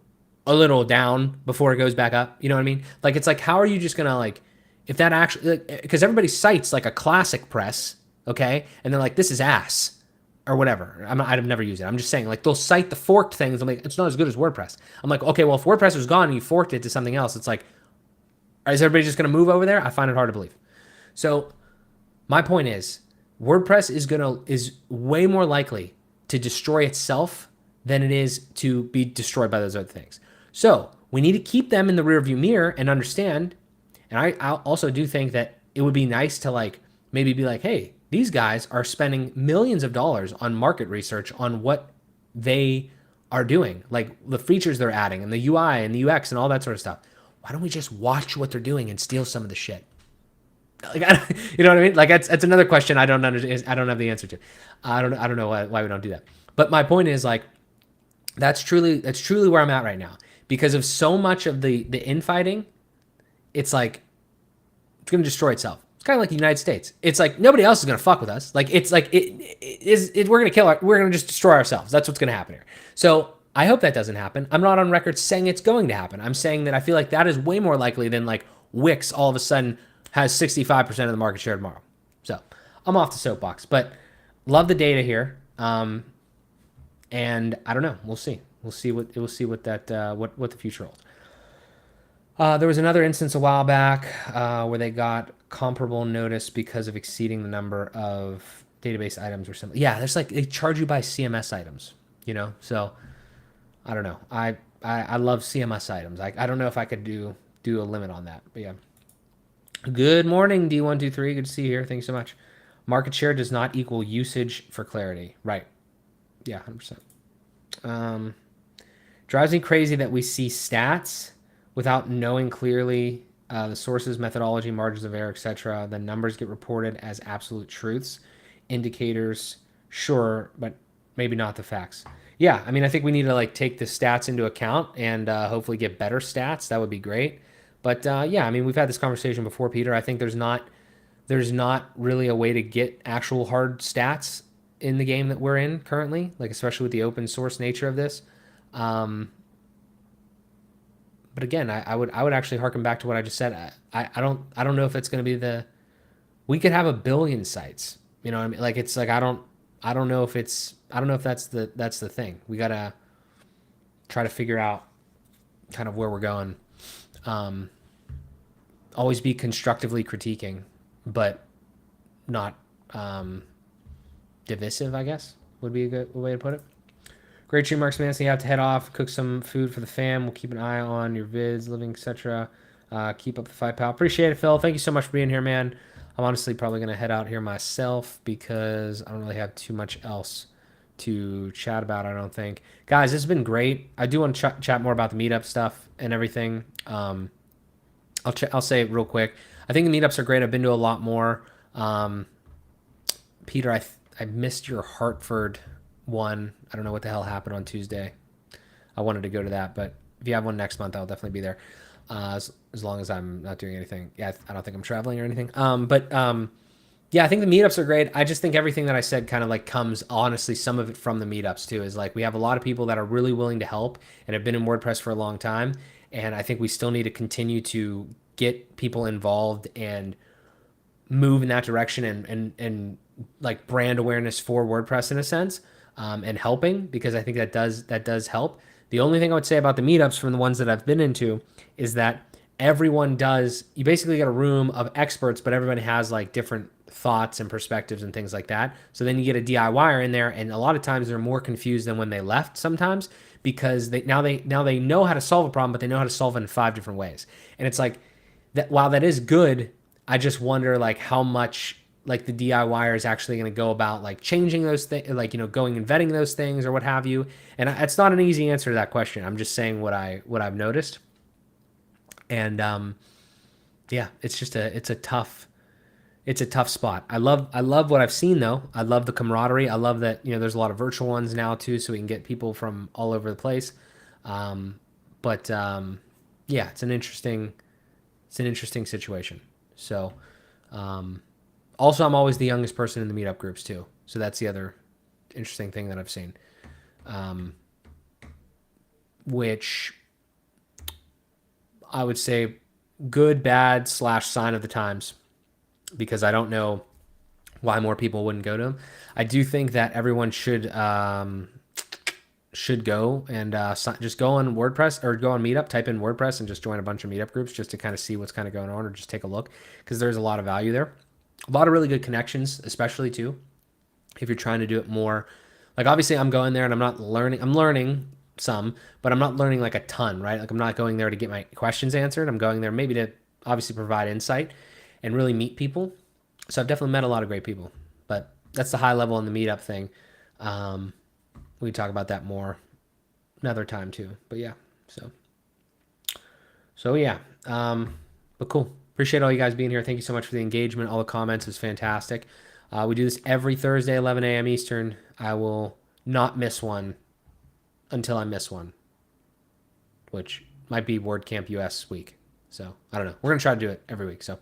a little down before it goes back up? You know what I mean? Like, it's like, how are you just going to like, if that actually, because everybody cites like a classic press, okay? And they're like, this is ass or whatever. I've never used it. I'm just saying, like, they'll cite the forked things. I'm like, it's not as good as WordPress. I'm like, okay, well, if WordPress was gone and you forked it to something else, it's like, is everybody just going to move over there? I find it hard to believe. So my point is, WordPress is way more likely to destroy itself than it is to be destroyed by those other things. So we need to keep them in the rearview mirror and understand. And I also do think that it would be nice to like maybe be like, hey, these guys are spending millions of dollars on market research on what they are doing, like the features they're adding and the UI and the UX and all that sort of stuff. Why don't we just watch what they're doing and steal some of the shit? Like, you know what I mean? Like, that's another question I don't understand. I don't have the answer to. I don't know why we don't do that. But my point is like, that's truly where I'm at right now because of so much of the infighting. It's like it's going to destroy itself. It's kind of like the United States. It's like nobody else is going to fuck with us. Like it's like we're going to we're going to just destroy ourselves. That's what's going to happen here. So I hope that doesn't happen. I'm not on record saying it's going to happen. I'm saying that I feel like that is way more likely than like Wix all of a sudden has 65% of the market share tomorrow. So I'm off the soapbox, but love the data here. And I don't know. We'll see. We'll see what the future holds. There was another instance a while back where they got comparable notice because of exceeding the number of database items or something. Yeah, there's like they charge you by CMS items, you know. So I don't know. I love CMS items. I don't know if I could do a limit on that, but yeah. Good morning, D123. Good to see you here. Thanks so much. Market share does not equal usage for clarity. Right. Yeah, 100%. Drives me crazy that we see stats without knowing clearly the sources, methodology, margins of error, etc. The numbers get reported as absolute truths, indicators, sure, but maybe not the facts. Yeah, I mean, I think we need to like take the stats into account and hopefully get better stats. That would be great. But yeah, I mean, we've had this conversation before, Peter. I think there's not really a way to get actual hard stats in the game that we're in currently, like especially with the open source nature of this. But again, I would actually harken back to what I just said. I don't know if it's going to be we could have 1 billion sites. You know what I mean? Like it's like I don't know if that's the thing. We gotta try to figure out kind of where we're going. Always be constructively critiquing, but not divisive, I guess would be a good way to put it. Great stream, Marks Manson. You have to head off, cook some food for the fam. We'll keep an eye on your vids, living, etc. Keep up the fight, pal. Appreciate it, Phil. Thank you so much for being here, man. I'm honestly probably going to head out here myself because I don't really have too much else to chat about, I don't think. Guys, this has been great. I do want to chat more about the meetup stuff and everything. I'll say it real quick. I think the meetups are great. I've been to a lot more. Peter, I missed your Hartford one. I don't know what the hell happened on Tuesday. I wanted to go to that, but if you have one next month, I'll definitely be there. As long as I'm not doing anything. Yeah, I don't think I'm traveling or anything. Yeah, I think the meetups are great. I just think everything that I said kind of like comes, honestly, some of it from the meetups too, is like we have a lot of people that are really willing to help and have been in WordPress for a long time. And I think we still need to continue to get people involved and move in that direction and like brand awareness for WordPress in a sense, and helping, because I think that does help. The only thing I would say about the meetups from the ones that I've been into is that you basically get a room of experts, but everybody has like different thoughts and perspectives and things like that. So then you get a DIYer in there, and a lot of times they're more confused than when they left sometimes, because they know how to solve a problem, but they know how to solve it in 5 different ways. And it's like that while that is good, I just wonder like how much like the DIYer is actually going to go about like changing those things, like, you know, going and vetting those things or what have you. And it's not an easy answer to that question. I'm just saying what I've noticed. And yeah, it's a tough it's a tough spot. I love what I've seen though. I love the camaraderie. I love that there's a lot of virtual ones now too, so we can get people from all over the place. Um, but yeah, it's an interesting situation. So um, also, I'm always the youngest person in the meetup groups too. So that's the other interesting thing that I've seen, um, which I would say good, bad slash sign of the times because I don't know why more people wouldn't go to them. I do think that everyone should go and just go on WordPress or go on Meetup, type in WordPress, and just join a bunch of Meetup groups just to kind of see what's kind of going on or just take a look because there's a lot of value there. A lot of really good connections, especially too if you're trying to do it more. Like obviously, I'm going there and I'm not learning. I'm learning some, but I'm not learning like a ton, right? Like I'm not going there to get my questions answered. I'm going there maybe to obviously provide insight and really meet people. So I've definitely met a lot of great people, but that's the high level in the meetup thing. Um, we can talk about that more another time too. But yeah, so yeah. But cool. Appreciate all you guys being here. Thank you so much for the engagement. All the comments is fantastic. We do this every Thursday, 11 a.m. Eastern. I will not miss one until I miss one, which might be WordCamp US week. So I don't know. We're gonna try to do it every week. So